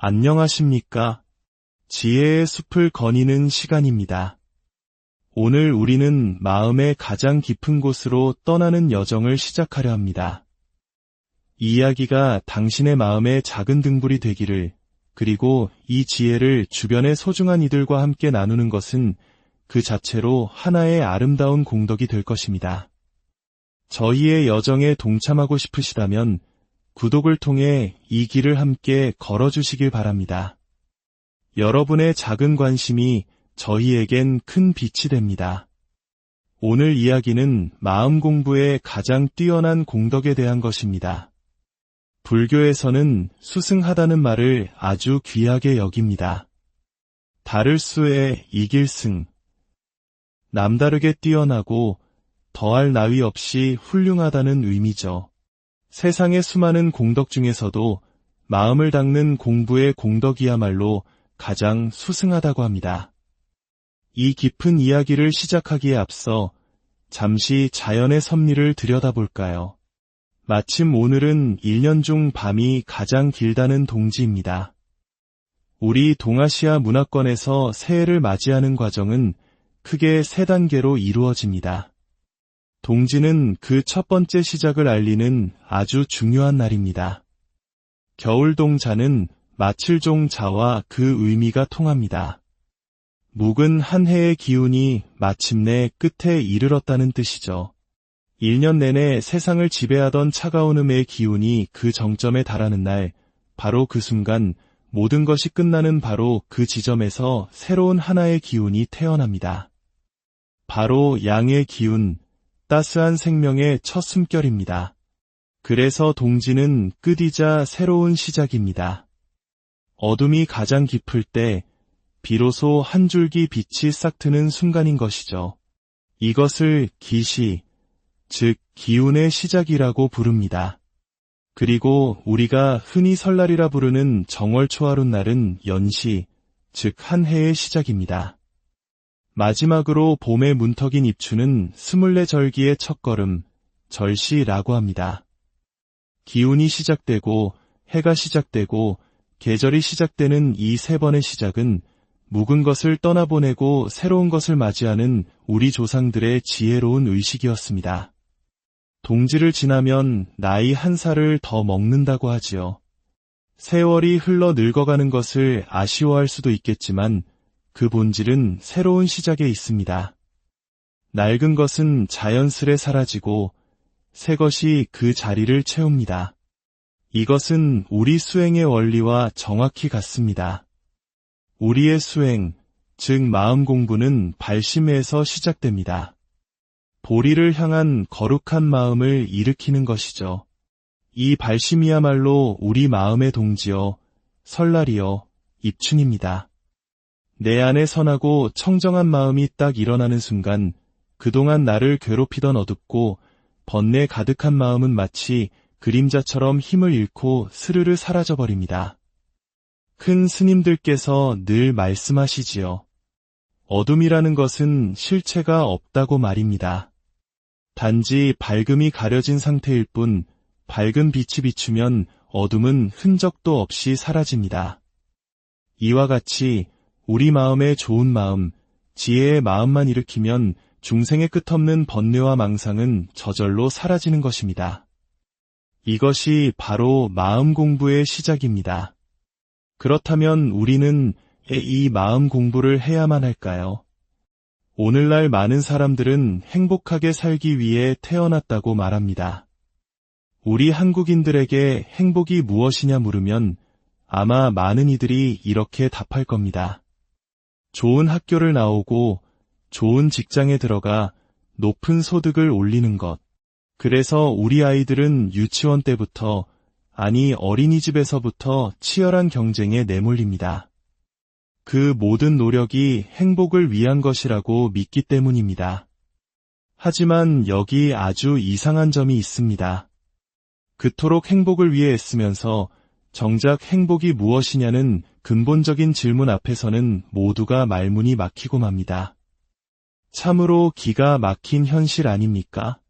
안녕하십니까? 지혜의 숲을 거니는 시간입니다. 오늘 우리는 마음의 가장 깊은 곳으로 떠나는 여정을 시작하려 합니다. 이 이야기가 당신의 마음의 작은 등불이 되기를, 그리고 이 지혜를 주변의 소중한 이들과 함께 나누는 것은 그 자체로 하나의 아름다운 공덕이 될 것입니다. 저희의 여정에 동참하고 싶으시다면 구독을 통해 이 길을 함께 걸어주시길 바랍니다. 여러분의 작은 관심이 저희에겐 큰 빛이 됩니다. 오늘 이야기는 마음 공부의 가장 뛰어난 공덕에 대한 것입니다. 불교에서는 수승하다는 말을 아주 귀하게 여깁니다. 다를 수에 이길 승. 남다르게 뛰어나고 더할 나위 없이 훌륭하다는 의미죠. 세상의 수많은 공덕 중에서도 마음을 닦는 공부의 공덕이야말로 가장 수승하다고 합니다. 이 깊은 이야기를 시작하기에 앞서 잠시 자연의 섭리를 들여다볼까요? 마침 오늘은 1년 중 밤이 가장 길다는 동지입니다. 우리 동아시아 문화권에서 새해를 맞이하는 과정은 크게 3단계로 이루어집니다. 동지는 그 첫 번째 시작을 알리는 아주 중요한 날입니다. 겨울동자는 마칠종자와 그 의미가 통합니다. 묵은 한 해의 기운이 마침내 끝에 이르렀다는 뜻이죠. 1년 내내 세상을 지배하던 차가운 음의 기운이 그 정점에 달하는 날, 바로 그 순간 모든 것이 끝나는 바로 그 지점에서 새로운 하나의 기운이 태어납니다. 바로 양의 기운, 따스한 생명의 첫 숨결입니다. 그래서 동지는 끝이자 새로운 시작입니다. 어둠이 가장 깊을 때 비로소 한 줄기 빛이 싹 트는 순간인 것이죠. 이것을 기시, 즉 기운의 시작이라고 부릅니다. 그리고 우리가 흔히 설날이라 부르는 정월 초하룻날은 연시, 즉 한 해의 시작입니다. 마지막으로 봄의 문턱인 입추는 24절기의 첫걸음, 절시라고 합니다. 기운이 시작되고 해가 시작되고 계절이 시작되는 이 3번의 시작은 묵은 것을 떠나보내고 새로운 것을 맞이하는 우리 조상들의 지혜로운 의식이었습니다. 동지를 지나면 나이 1살을 더 먹는다고 하지요. 세월이 흘러 늙어가는 것을 아쉬워할 수도 있겠지만 그 본질은 새로운 시작에 있습니다. 낡은 것은 자연스레 사라지고 새 것이 그 자리를 채웁니다. 이것은 우리 수행의 원리와 정확히 같습니다. 우리의 수행, 즉 마음 공부는 발심에서 시작됩니다. 보리를 향한 거룩한 마음을 일으키는 것이죠. 이 발심이야말로 우리 마음의 동지여, 설날이여, 입춘입니다. 내 안에 선하고 청정한 마음이 딱 일어나는 순간 그동안 나를 괴롭히던 어둡고 번뇌 가득한 마음은 마치 그림자처럼 힘을 잃고 스르르 사라져버립니다. 큰 스님들께서 늘 말씀하시지요. 어둠이라는 것은 실체가 없다고 말입니다. 단지 밝음이 가려진 상태일 뿐 밝은 빛이 비추면 어둠은 흔적도 없이 사라집니다. 이와 같이 우리 마음의 좋은 마음, 지혜의 마음만 일으키면 중생의 끝없는 번뇌와 망상은 저절로 사라지는 것입니다. 이것이 바로 마음 공부의 시작입니다. 그렇다면 우리는 이 마음 공부를 해야만 할까요? 오늘날 많은 사람들은 행복하게 살기 위해 태어났다고 말합니다. 우리 한국인들에게 행복이 무엇이냐 물으면 아마 많은 이들이 이렇게 답할 겁니다. 좋은 학교를 나오고 좋은 직장에 들어가 높은 소득을 올리는 것. 그래서 우리 아이들은 유치원 때부터, 아니 어린이집에서부터 치열한 경쟁에 내몰립니다. 그 모든 노력이 행복을 위한 것이라고 믿기 때문입니다. 하지만 여기 아주 이상한 점이 있습니다. 그토록 행복을 위해 애쓰면서 정작 행복이 무엇이냐는 근본적인 질문 앞에서는 모두가 말문이 막히고 맙니다. 참으로 기가 막힌 현실 아닙니까?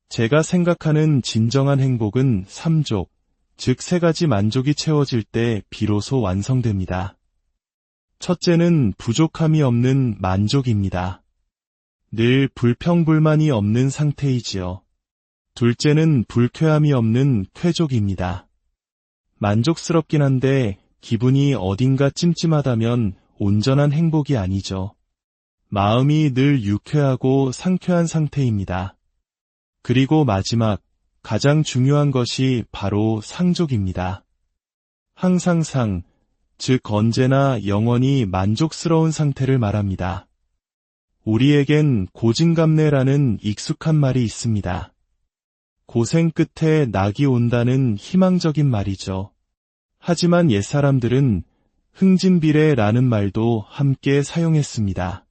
제가 생각하는 진정한 행복은 3족, 즉 3가지 만족이 채워질 때 비로소 완성됩니다. 첫째는 부족함이 없는 만족입니다. 늘 불평불만이 없는 상태이지요. 둘째는 불쾌함이 없는 쾌족입니다. 만족스럽긴 한데 기분이 어딘가 찜찜하다면 온전한 행복이 아니죠. 마음이 늘 유쾌하고 상쾌한 상태입니다. 그리고 마지막, 가장 중요한 것이 바로 상족입니다. 항상 즉 언제나 영원히 만족스러운 상태를 말합니다. 우리에겐 고진감래라는 익숙한 말이 있습니다. 고생 끝에 낙이 온다는 희망적인 말이죠. 하지만 옛사람들은 흥진비례라는 말도 함께 사용했습니다.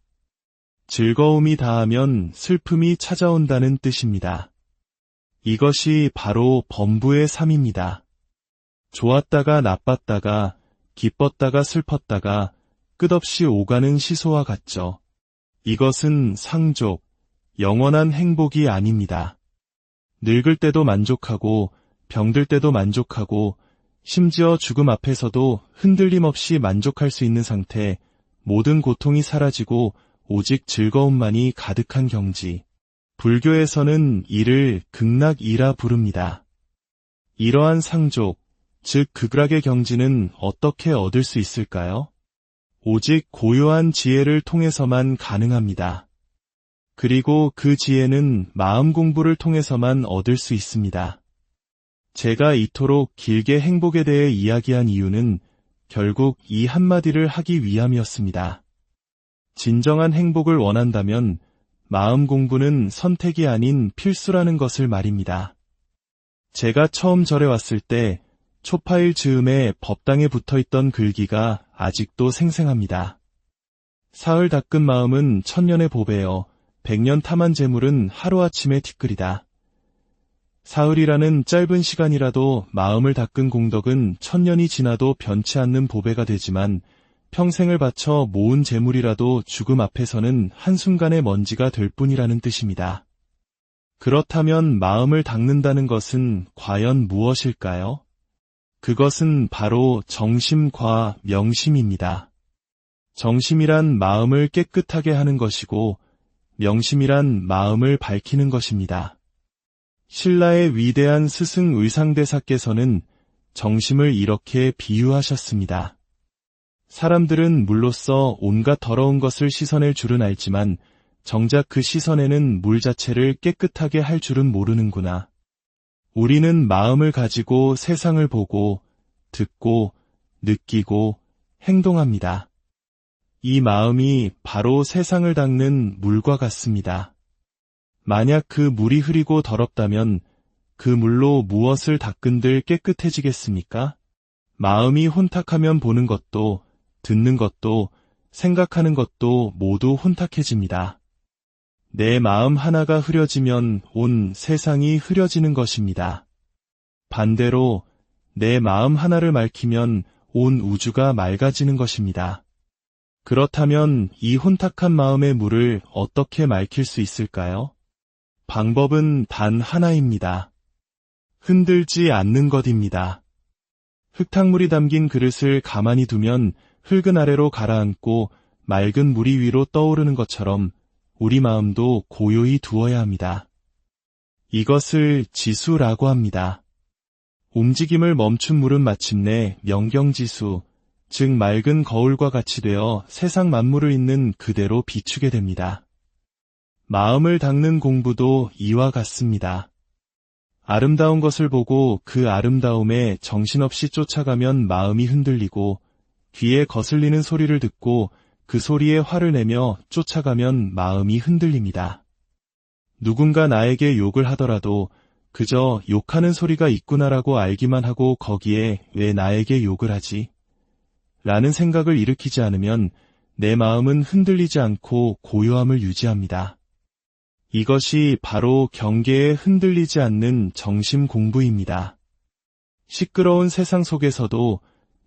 즐거움이 다하면 슬픔이 찾아온다는 뜻입니다. 이것이 바로 범부의 삶입니다. 좋았다가 나빴다가 기뻤다가 슬펐다가 끝없이 오가는 시소와 같죠. 이것은 상족, 영원한 행복이 아닙니다. 늙을 때도 만족하고 병들 때도 만족하고 심지어 죽음 앞에서도 흔들림 없이 만족할 수 있는 상태, 모든 고통이 사라지고 오직 즐거움만이 가득한 경지. 불교에서는 이를 극락이라 부릅니다. 이러한 상족, 즉 극락의 경지는 어떻게 얻을 수 있을까요? 오직 고요한 지혜를 통해서만 가능합니다. 그리고 그 지혜는 마음 공부를 통해서만 얻을 수 있습니다. 제가 이토록 길게 행복에 대해 이야기한 이유는 결국 이 한마디를 하기 위함이었습니다. 진정한 행복을 원한다면 마음 공부는 선택이 아닌 필수라는 것을 말입니다. 제가 처음 절에 왔을 때 초파일 즈음에 법당에 붙어있던 글귀가 아직도 생생합니다. 사흘 닦은 마음은 천년의 보배여, 100년 탐한 재물은 하루아침의 티끌이다. 사흘이라는 짧은 시간이라도 마음을 닦은 공덕은 천년이 지나도 변치 않는 보배가 되지만 평생을 바쳐 모은 재물이라도 죽음 앞에서는 한순간의 먼지가 될 뿐이라는 뜻입니다. 그렇다면 마음을 닦는다는 것은 과연 무엇일까요? 그것은 바로 정심과 명심입니다. 정심이란 마음을 깨끗하게 하는 것이고 명심이란 마음을 밝히는 것입니다. 신라의 위대한 스승 의상대사께서는 정심을 이렇게 비유하셨습니다. 사람들은 물로써 온갖 더러운 것을 씻어낼 줄은 알지만 정작 그 씻어내는 물 자체를 깨끗하게 할 줄은 모르는구나. 우리는 마음을 가지고 세상을 보고, 듣고, 느끼고, 행동합니다. 이 마음이 바로 세상을 닦는 물과 같습니다. 만약 그 물이 흐리고 더럽다면 그 물로 무엇을 닦은들 깨끗해지겠습니까? 마음이 혼탁하면 보는 것도, 듣는 것도, 생각하는 것도 모두 혼탁해집니다. 내 마음 하나가 흐려지면 온 세상이 흐려지는 것입니다. 반대로 내 마음 하나를 맑히면 온 우주가 맑아지는 것입니다. 그렇다면 이 혼탁한 마음의 물을 어떻게 맑힐 수 있을까요? 방법은 단 하나입니다. 흔들지 않는 것입니다. 흙탕물이 담긴 그릇을 가만히 두면 흙은 아래로 가라앉고 맑은 물이 위로 떠오르는 것처럼 우리 마음도 고요히 두어야 합니다. 이것을 지수라고 합니다. 움직임을 멈춘 물은 마침내 명경지수, 즉 맑은 거울과 같이 되어 세상 만물을 있는 그대로 비추게 됩니다. 마음을 닦는 공부도 이와 같습니다. 아름다운 것을 보고 그 아름다움에 정신없이 쫓아가면 마음이 흔들리고 귀에 거슬리는 소리를 듣고 그 소리에 화를 내며 쫓아가면 마음이 흔들립니다. 누군가 나에게 욕을 하더라도 그저 욕하는 소리가 있구나라고 알기만 하고 거기에 왜 나에게 욕을 하지? 라는 생각을 일으키지 않으면 내 마음은 흔들리지 않고 고요함을 유지합니다. 이것이 바로 경계에 흔들리지 않는 정심 공부입니다. 시끄러운 세상 속에서도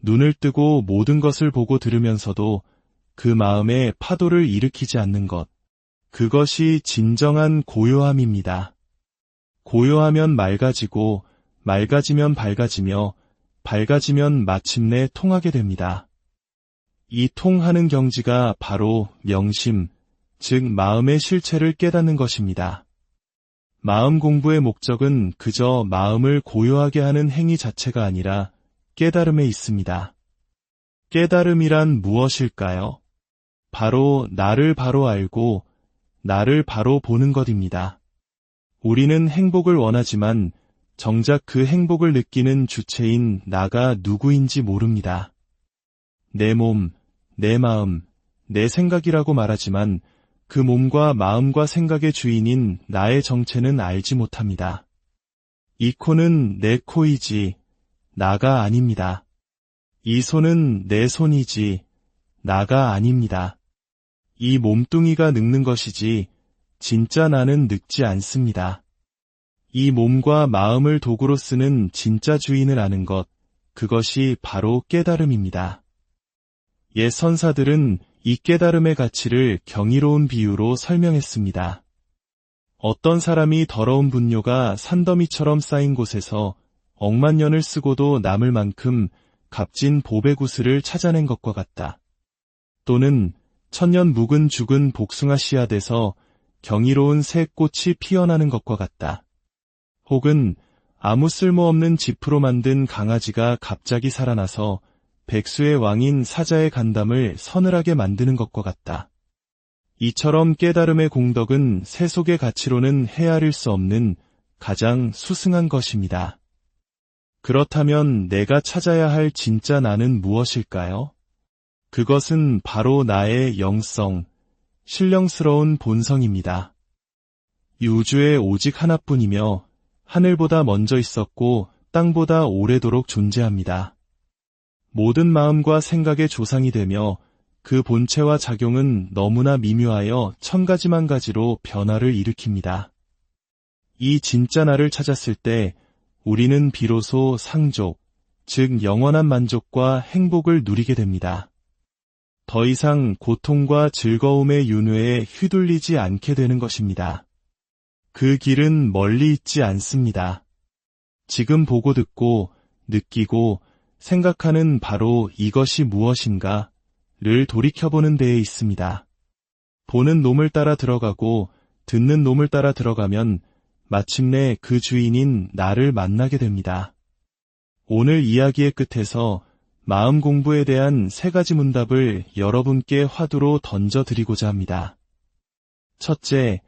눈을 뜨고 모든 것을 보고 들으면서도 그 마음에 파도를 일으키지 않는 것, 그것이 진정한 고요함입니다. 고요하면 맑아지고 맑아지면 밝아지며 밝아지면 마침내 통하게 됩니다. 이 통하는 경지가 바로 명심, 즉 마음의 실체를 깨닫는 것입니다. 마음 공부의 목적은 그저 마음을 고요하게 하는 행위 자체가 아니라 깨달음에 있습니다. 깨달음이란 무엇일까요? 바로 나를 바로 알고 나를 바로 보는 것입니다. 우리는 행복을 원하지만 정작 그 행복을 느끼는 주체인 나가 누구인지 모릅니다. 내 몸, 내 마음, 내 생각이라고 말하지만 그 몸과 마음과 생각의 주인인 나의 정체는 알지 못합니다. 이 코는 내 코이지 나가 아닙니다. 이 손은 내 손이지 나가 아닙니다. 이 몸뚱이가 늙는 것이지 진짜 나는 늙지 않습니다. 이 몸과 마음을 도구로 쓰는 진짜 주인을 아는 것, 그것이 바로 깨달음입니다. 옛 선사들은 이 깨달음의 가치를 경이로운 비유로 설명했습니다. 어떤 사람이 더러운 분뇨가 산더미처럼 쌓인 곳에서 억만 년을 쓰고도 남을 만큼 값진 보배 구슬을 찾아낸 것과 같다. 또는 천년 묵은 죽은 복숭아 씨앗에서 경이로운 새 꽃이 피어나는 것과 같다. 혹은 아무 쓸모없는 지프로 만든 강아지가 갑자기 살아나서 백수의 왕인 사자의 간담을 서늘하게 만드는 것과 같다. 이처럼 깨달음의 공덕은 세속의 가치로는 헤아릴 수 없는 가장 수승한 것입니다. 그렇다면 내가 찾아야 할 진짜 나는 무엇일까요? 그것은 바로 나의 영성, 신령스러운 본성입니다. 이 우주에 오직 하나뿐이며 하늘보다 먼저 있었고 땅보다 오래도록 존재합니다. 모든 마음과 생각의 조상이 되며 그 본체와 작용은 너무나 미묘하여 천가지만 가지로 변화를 일으킵니다. 이 진짜 나를 찾았을 때 우리는 비로소 상족, 즉 영원한 만족과 행복을 누리게 됩니다. 더 이상 고통과 즐거움의 윤회에 휘둘리지 않게 되는 것입니다. 그 길은 멀리 있지 않습니다. 지금 보고 듣고 느끼고 생각하는 바로 이것이 무엇인가를 돌이켜보는 데에 있습니다. 보는 놈을 따라 들어가고 듣는 놈을 따라 들어가면 마침내 그 주인인 나를 만나게 됩니다. 오늘 이야기의 끝에서 마음 공부에 대한 3가지 문답을 여러분께 화두로 던져드리고자 합니다. 첫째,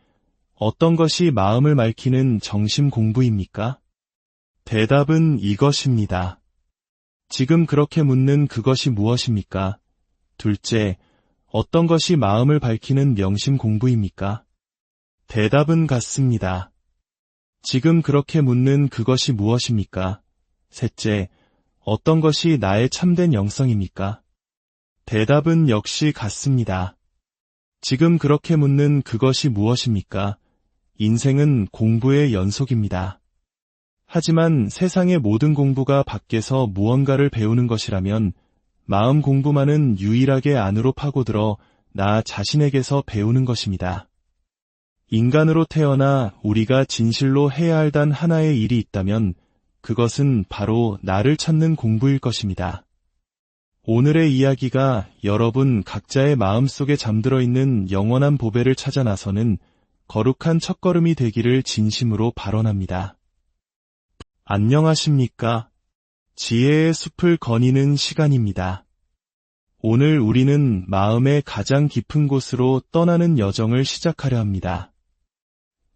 어떤 것이 마음을 맑히는 정심 공부입니까? 대답은 이것입니다. 지금 그렇게 묻는 그것이 무엇입니까? 둘째, 어떤 것이 마음을 밝히는 명심 공부입니까? 대답은 같습니다. 지금 그렇게 묻는 그것이 무엇입니까? 셋째, 어떤 것이 나의 참된 영성입니까? 대답은 역시 같습니다. 지금 그렇게 묻는 그것이 무엇입니까? 인생은 공부의 연속입니다. 하지만 세상의 모든 공부가 밖에서 무언가를 배우는 것이라면 마음 공부만은 유일하게 안으로 파고들어 나 자신에게서 배우는 것입니다. 인간으로 태어나 우리가 진실로 해야 할 단 하나의 일이 있다면 그것은 바로 나를 찾는 공부일 것입니다. 오늘의 이야기가 여러분 각자의 마음속에 잠들어 있는 영원한 보배를 찾아 나서는 거룩한 첫걸음이 되기를 진심으로 발언합니다. 안녕하십니까? 지혜의 숲을 거니는 시간입니다. 오늘 우리는 마음의 가장 깊은 곳으로 떠나는 여정을 시작하려 합니다.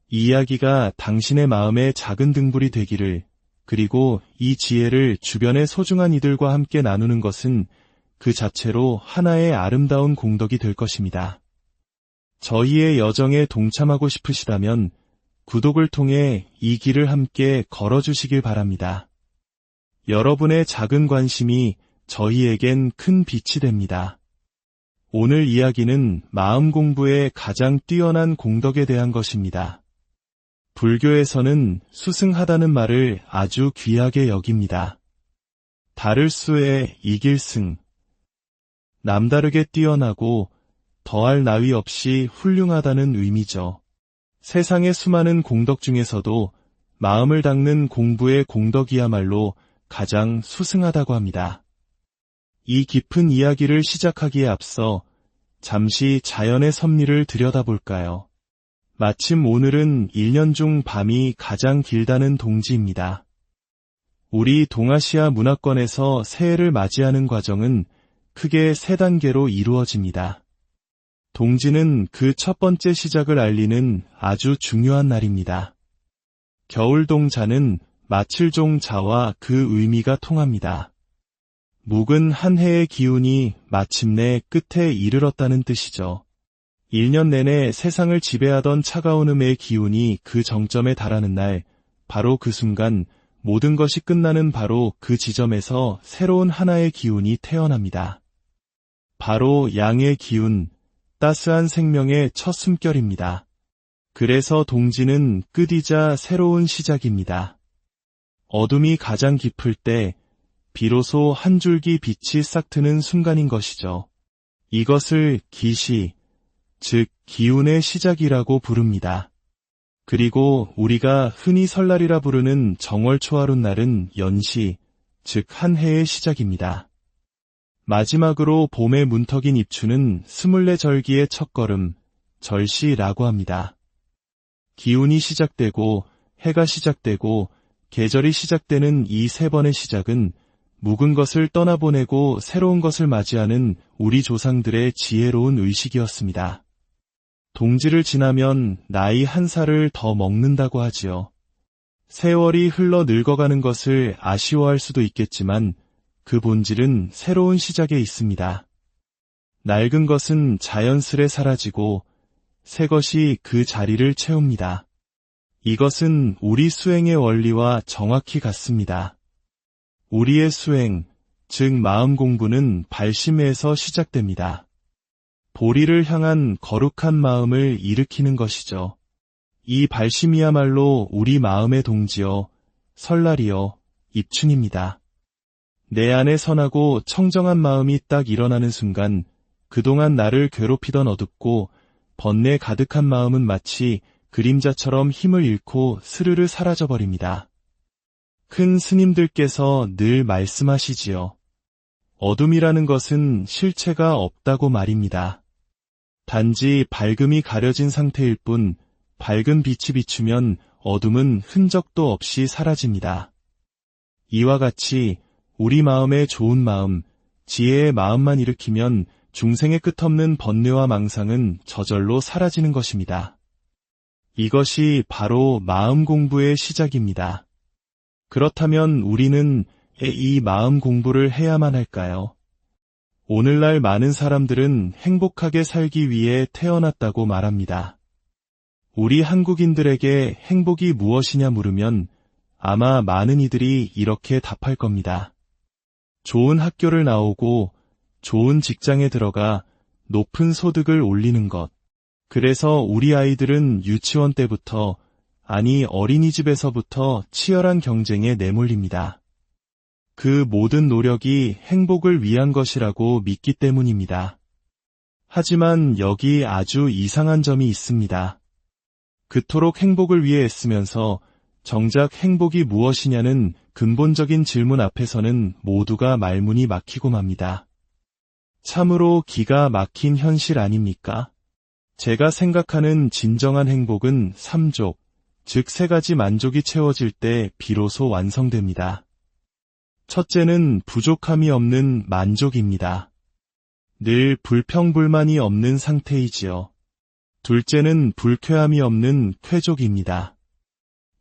이 이야기가 당신의 마음의 작은 등불이 되기를, 그리고 이 지혜를 주변의 소중한 이들과 함께 나누는 것은 그 자체로 하나의 아름다운 공덕이 될 것입니다. 저희의 여정에 동참하고 싶으시다면 구독을 통해 이 길을 함께 걸어주시길 바랍니다. 여러분의 작은 관심이 저희에겐 큰 빛이 됩니다. 오늘 이야기는 마음 공부의 가장 뛰어난 공덕에 대한 것입니다. 불교에서는 수승하다는 말을 아주 귀하게 여깁니다. 다를 수에 이길 승. 남다르게 뛰어나고 더할 나위 없이 훌륭하다는 의미죠. 세상의 수많은 공덕 중에서도 마음을 닦는 공부의 공덕이야말로 가장 수승하다고 합니다. 이 깊은 이야기를 시작하기에 앞서 잠시 자연의 섭리를 들여다볼까요? 마침 오늘은 1년 중 밤이 가장 길다는 동지입니다. 우리 동아시아 문화권에서 새해를 맞이하는 과정은 크게 3단계로 이루어집니다. 동지는 그 첫 번째 시작을 알리는 아주 중요한 날입니다. 겨울동자는 마칠종자와 그 의미가 통합니다. 묵은 한 해의 기운이 마침내 끝에 이르렀다는 뜻이죠. 1년 내내 세상을 지배하던 차가운 음의 기운이 그 정점에 달하는 날, 바로 그 순간 모든 것이 끝나는 바로 그 지점에서 새로운 하나의 기운이 태어납니다. 바로 양의 기운, 따스한 생명의 첫 숨결입니다. 그래서 동지는 끝이자 새로운 시작입니다. 어둠이 가장 깊을 때 비로소 한 줄기 빛이 싹 트는 순간인 것이죠. 이것을 기시, 즉 기운의 시작이라고 부릅니다. 그리고 우리가 흔히 설날이라 부르는 정월초하룻 날은 연시, 즉 한 해의 시작입니다. 마지막으로 봄의 문턱인 입추는 24절기의 첫걸음, 절시라고 합니다. 기운이 시작되고 해가 시작되고 계절이 시작되는 이 3번의 시작은 묵은 것을 떠나보내고 새로운 것을 맞이하는 우리 조상들의 지혜로운 의식이었습니다. 동지를 지나면 나이 1살을 더 먹는다고 하지요. 세월이 흘러 늙어가는 것을 아쉬워할 수도 있겠지만 그 본질은 새로운 시작에 있습니다. 낡은 것은 자연스레 사라지고 새 것이 그 자리를 채웁니다. 이것은 우리 수행의 원리와 정확히 같습니다. 우리의 수행, 즉 마음 공부는 발심에서 시작됩니다. 보리를 향한 거룩한 마음을 일으키는 것이죠. 이 발심이야말로 우리 마음의 동지여, 설날이여, 입춘입니다. 내 안에 선하고 청정한 마음이 딱 일어나는 순간 그동안 나를 괴롭히던 어둡고 번뇌 가득한 마음은 마치 그림자처럼 힘을 잃고 스르르 사라져버립니다. 큰 스님들께서 늘 말씀하시지요. 어둠이라는 것은 실체가 없다고 말입니다. 단지 밝음이 가려진 상태일 뿐 밝은 빛이 비추면 어둠은 흔적도 없이 사라집니다. 이와 같이 우리 마음의 좋은 마음, 지혜의 마음만 일으키면 중생의 끝없는 번뇌와 망상은 저절로 사라지는 것입니다. 이것이 바로 마음 공부의 시작입니다. 그렇다면 우리는 이 마음 공부를 해야만 할까요? 오늘날 많은 사람들은 행복하게 살기 위해 태어났다고 말합니다. 우리 한국인들에게 행복이 무엇이냐 물으면 아마 많은 이들이 이렇게 답할 겁니다. 좋은 학교를 나오고 좋은 직장에 들어가 높은 소득을 올리는 것. 그래서 우리 아이들은 유치원 때부터, 아니 어린이집에서부터 치열한 경쟁에 내몰립니다. 그 모든 노력이 행복을 위한 것이라고 믿기 때문입니다. 하지만 여기 아주 이상한 점이 있습니다. 그토록 행복을 위해 애쓰면서 정작 행복이 무엇이냐는 근본적인 질문 앞에서는 모두가 말문이 막히고 맙니다. 참으로 기가 막힌 현실 아닙니까? 제가 생각하는 진정한 행복은 3족, 즉 3가지 만족이 채워질 때 비로소 완성됩니다. 첫째는 부족함이 없는 만족입니다. 늘 불평불만이 없는 상태이지요. 둘째는 불쾌함이 없는 쾌족입니다.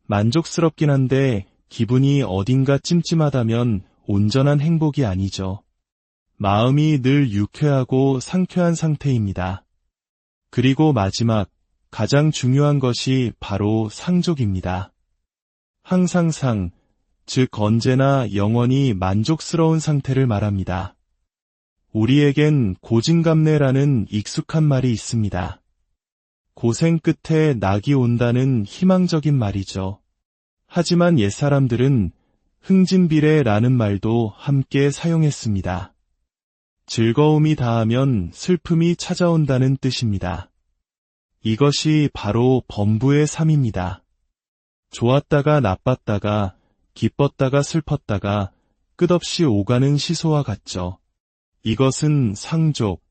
만족스럽긴 한데 기분이 어딘가 찜찜하다면 온전한 행복이 아니죠. 마음이 늘 유쾌하고 상쾌한 상태입니다. 그리고 마지막, 가장 중요한 것이 바로 상족입니다. 항상 상, 즉 언제나 영원히 만족스러운 상태를 말합니다. 우리에겐 고진감래라는 익숙한 말이 있습니다. 고생 끝에 낙이 온다는 희망적인 말이죠. 하지만 옛사람들은 흥진비례라는 말도 함께 사용했습니다. 즐거움이 다하면 슬픔이 찾아온다는 뜻입니다. 이것이 바로 범부의 삶입니다. 좋았다가 나빴다가 기뻤다가 슬펐다가 끝없이 오가는 시소와 같죠. 이것은 상족,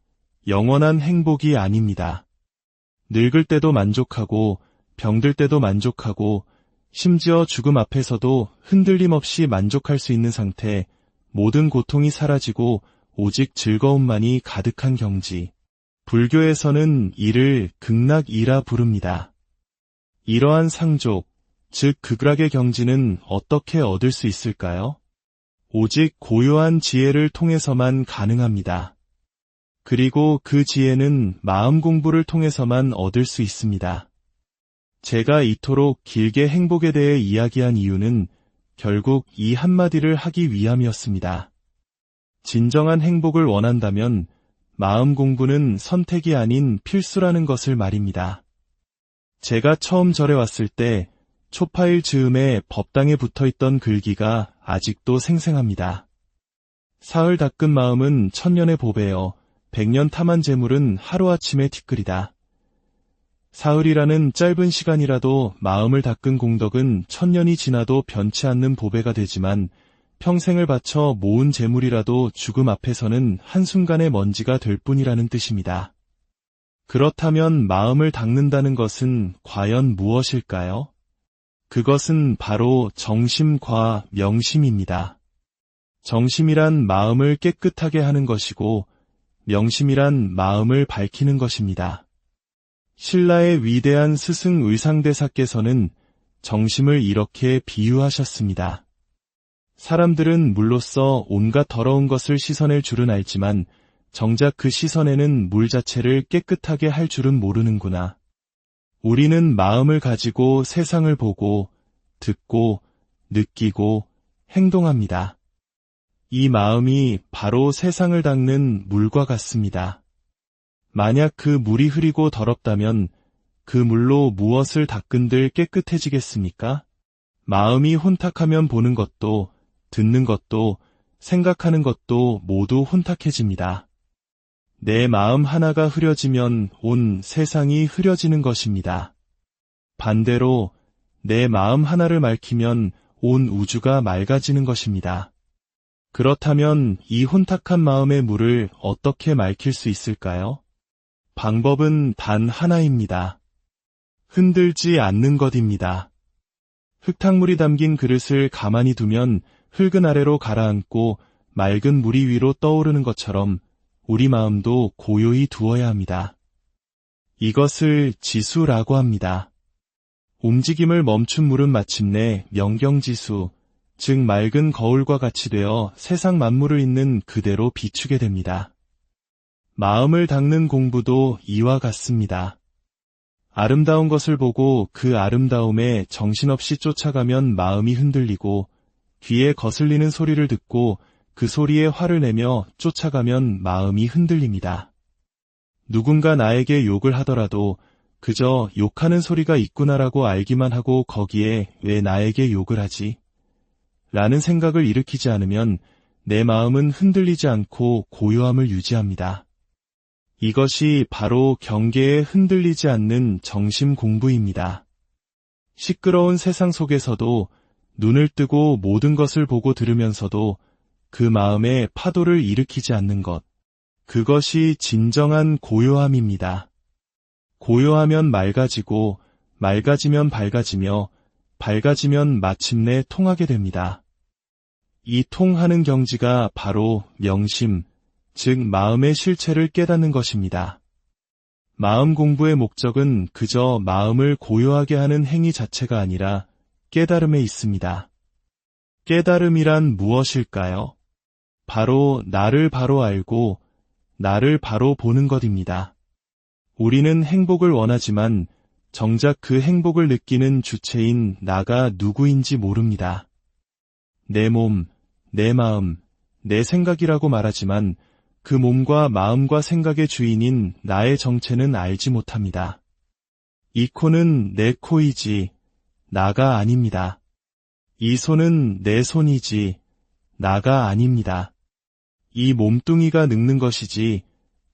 영원한 행복이 아닙니다. 늙을 때도 만족하고 병들 때도 만족하고 심지어 죽음 앞에서도 흔들림 없이 만족할 수 있는 상태, 모든 고통이 사라지고 오직 즐거움만이 가득한 경지. 불교에서는 이를 극락이라 부릅니다. 이러한 상족, 즉 극락의 경지는 어떻게 얻을 수 있을까요? 오직 고요한 지혜를 통해서만 가능합니다. 그리고 그 지혜는 마음 공부를 통해서만 얻을 수 있습니다. 제가 이토록 길게 행복에 대해 이야기한 이유는 결국 이 한마디를 하기 위함이었습니다. 진정한 행복을 원한다면 마음 공부는 선택이 아닌 필수라는 것을 말입니다. 제가 처음 절에 왔을 때 초파일 즈음에 법당에 붙어있던 글귀가 아직도 생생합니다. 사흘 닦은 마음은 천년의 보배여, 백년 탐한 재물은 하루아침에 티끌이다. 사흘이라는 짧은 시간이라도 마음을 닦은 공덕은 천년이 지나도 변치 않는 보배가 되지만 평생을 바쳐 모은 재물이라도 죽음 앞에서는 한순간의 먼지가 될 뿐이라는 뜻입니다. 그렇다면 마음을 닦는다는 것은 과연 무엇일까요? 그것은 바로 정심과 명심입니다. 정심이란 마음을 깨끗하게 하는 것이고 명심이란 마음을 밝히는 것입니다. 신라의 위대한 스승 의상대사께서는 정심을 이렇게 비유하셨습니다. 사람들은 물로써 온갖 더러운 것을 씻어낼 줄은 알지만 정작 그 씻어내는 물 자체를 깨끗하게 할 줄은 모르는구나. 우리는 마음을 가지고 세상을 보고, 듣고, 느끼고, 행동합니다. 이 마음이 바로 세상을 닦는 물과 같습니다. 만약 그 물이 흐리고 더럽다면 그 물로 무엇을 닦은들 깨끗해지겠습니까? 마음이 혼탁하면 보는 것도, 듣는 것도, 생각하는 것도 모두 혼탁해집니다. 내 마음 하나가 흐려지면 온 세상이 흐려지는 것입니다. 반대로 내 마음 하나를 맑히면 온 우주가 맑아지는 것입니다. 그렇다면 이 혼탁한 마음의 물을 어떻게 맑힐 수 있을까요? 방법은 단 하나입니다. 흔들지 않는 것입니다. 흙탕물이 담긴 그릇을 가만히 두면 흙은 아래로 가라앉고 맑은 물이 위로 떠오르는 것처럼 우리 마음도 고요히 두어야 합니다. 이것을 지수라고 합니다. 움직임을 멈춘 물은 마침내 명경지수, 즉 맑은 거울과 같이 되어 세상 만물을 있는 그대로 비추게 됩니다. 마음을 닦는 공부도 이와 같습니다. 아름다운 것을 보고 그 아름다움에 정신없이 쫓아가면 마음이 흔들리고 귀에 거슬리는 소리를 듣고 그 소리에 화를 내며 쫓아가면 마음이 흔들립니다. 누군가 나에게 욕을 하더라도 그저 욕하는 소리가 있구나라고 알기만 하고 거기에 왜 나에게 욕을 하지? 라는 생각을 일으키지 않으면 내 마음은 흔들리지 않고 고요함을 유지합니다. 이것이 바로 경계에 흔들리지 않는 정심 공부입니다. 시끄러운 세상 속에서도 눈을 뜨고 모든 것을 보고 들으면서도 그 마음에 파도를 일으키지 않는 것, 그것이 진정한 고요함입니다. 고요하면 맑아지고, 맑아지면 밝아지며, 밝아지면 마침내 통하게 됩니다. 이 통하는 경지가 바로 명심, 즉 마음의 실체를 깨닫는 것입니다. 마음 공부의 목적은 그저 마음을 고요하게 하는 행위 자체가 아니라 깨달음에 있습니다. 깨달음이란 무엇일까요? 바로 나를 바로 알고 나를 바로 보는 것입니다. 우리는 행복을 원하지만 정작 그 행복을 느끼는 주체인 나가 누구인지 모릅니다. 내 몸, 내 마음, 내 생각이라고 말하지만 그 몸과 마음과 생각의 주인인 나의 정체는 알지 못합니다. 이 코는 내 코이지 나가 아닙니다. 이 손은 내 손이지 나가 아닙니다. 이 몸뚱이가 늙는 것이지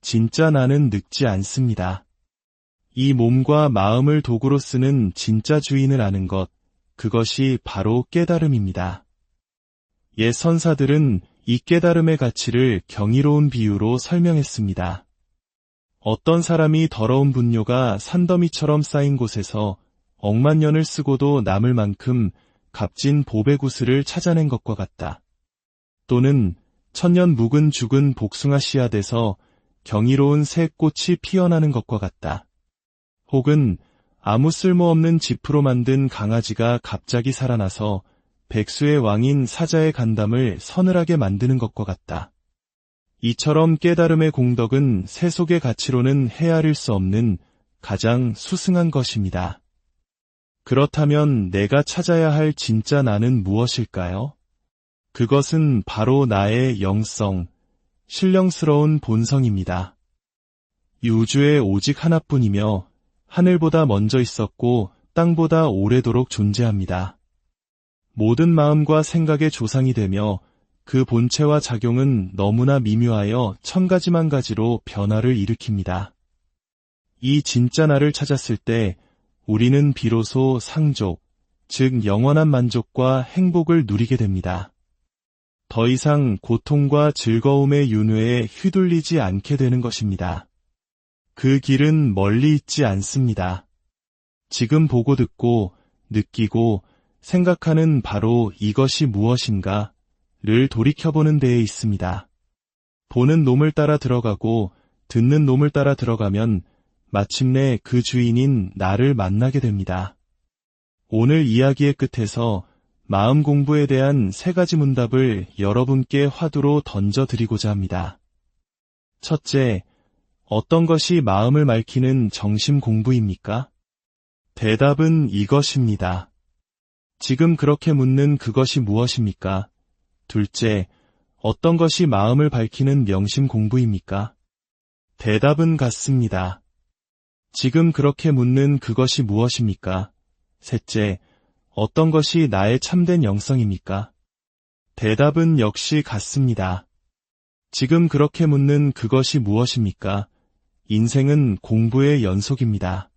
진짜 나는 늙지 않습니다. 이 몸과 마음을 도구로 쓰는 진짜 주인을 아는 것, 그것이 바로 깨달음입니다. 옛 선사들은 이 깨달음의 가치를 경이로운 비유로 설명했습니다. 어떤 사람이 더러운 분뇨가 산더미처럼 쌓인 곳에서 억만 년을 쓰고도 남을 만큼 값진 보배 구슬을 찾아낸 것과 같다. 또는 천년 묵은 죽은 복숭아 씨앗에서 경이로운 새 꽃이 피어나는 것과 같다. 혹은 아무 쓸모없는 지프로 만든 강아지가 갑자기 살아나서 백수의 왕인 사자의 간담을 서늘하게 만드는 것과 같다. 이처럼 깨달음의 공덕은 세속의 가치로는 헤아릴 수 없는 가장 수승한 것입니다. 그렇다면 내가 찾아야 할 진짜 나는 무엇일까요? 그것은 바로 나의 영성, 신령스러운 본성입니다. 이 우주에 오직 하나뿐이며 하늘보다 먼저 있었고 땅보다 오래도록 존재합니다. 모든 마음과 생각의 조상이 되며 그 본체와 작용은 너무나 미묘하여 천가지만 가지로 변화를 일으킵니다. 이 진짜 나를 찾았을 때 우리는 비로소 상족, 즉 영원한 만족과 행복을 누리게 됩니다. 더 이상 고통과 즐거움의 윤회에 휘둘리지 않게 되는 것입니다. 그 길은 멀리 있지 않습니다. 지금 보고 듣고 느끼고 생각하는 바로 이것이 무엇인가를 돌이켜보는 데에 있습니다. 보는 놈을 따라 들어가고 듣는 놈을 따라 들어가면 마침내 그 주인인 나를 만나게 됩니다. 오늘 이야기의 끝에서 마음 공부에 대한 3가지 문답을 여러분께 화두로 던져드리고자 합니다. 첫째, 어떤 것이 마음을 맑히는 정심 공부입니까? 대답은 이것입니다. 지금 그렇게 묻는 그것이 무엇입니까? 둘째, 어떤 것이 마음을 밝히는 명심 공부입니까? 대답은 같습니다. 지금 그렇게 묻는 그것이 무엇입니까? 셋째, 어떤 것이 나의 참된 영성입니까? 대답은 역시 같습니다. 지금 그렇게 묻는 그것이 무엇입니까? 인생은 공부의 연속입니다.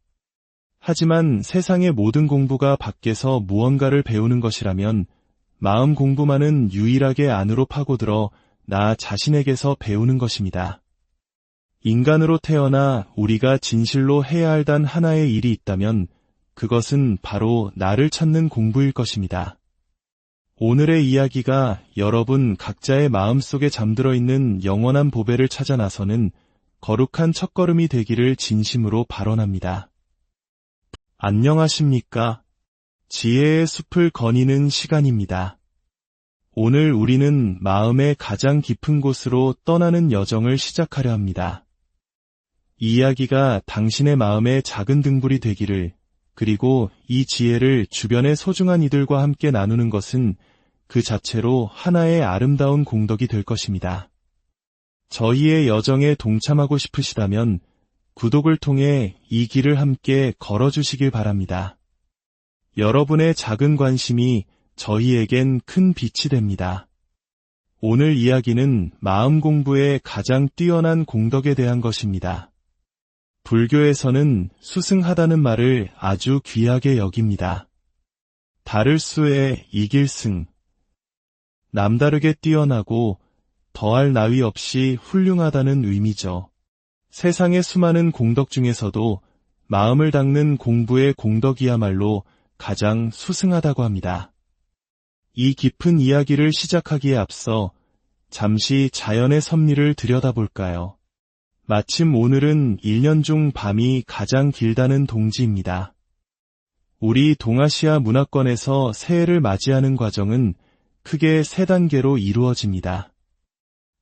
하지만 세상의 모든 공부가 밖에서 무언가를 배우는 것이라면 마음 공부만은 유일하게 안으로 파고들어 나 자신에게서 배우는 것입니다. 인간으로 태어나 우리가 진실로 해야 할 단 하나의 일이 있다면 그것은 바로 나를 찾는 공부일 것입니다. 오늘의 이야기가 여러분 각자의 마음속에 잠들어 있는 영원한 보배를 찾아 나서는 거룩한 첫걸음이 되기를 진심으로 발언합니다. 안녕하십니까? 지혜의 숲을 거니는 시간입니다. 오늘 우리는 마음의 가장 깊은 곳으로 떠나는 여정을 시작하려 합니다. 이 이야기가 당신의 마음의 작은 등불이 되기를, 그리고 이 지혜를 주변의 소중한 이들과 함께 나누는 것은 그 자체로 하나의 아름다운 공덕이 될 것입니다. 저희의 여정에 동참하고 싶으시다면 구독을 통해 이 길을 함께 걸어주시길 바랍니다. 여러분의 작은 관심이 저희에겐 큰 빛이 됩니다. 오늘 이야기는 마음 공부의 가장 뛰어난 공덕에 대한 것입니다. 불교에서는 수승하다는 말을 아주 귀하게 여깁니다. 다를 수에 이길 승. 남다르게 뛰어나고 더할 나위 없이 훌륭하다는 의미죠. 세상의 수많은 공덕 중에서도 마음을 닦는 공부의 공덕이야말로 가장 수승하다고 합니다. 이 깊은 이야기를 시작하기에 앞서 잠시 자연의 섭리를 들여다볼까요? 마침 오늘은 1년 중 밤이 가장 길다는 동지입니다. 우리 동아시아 문화권에서 새해를 맞이하는 과정은 크게 3단계로 이루어집니다.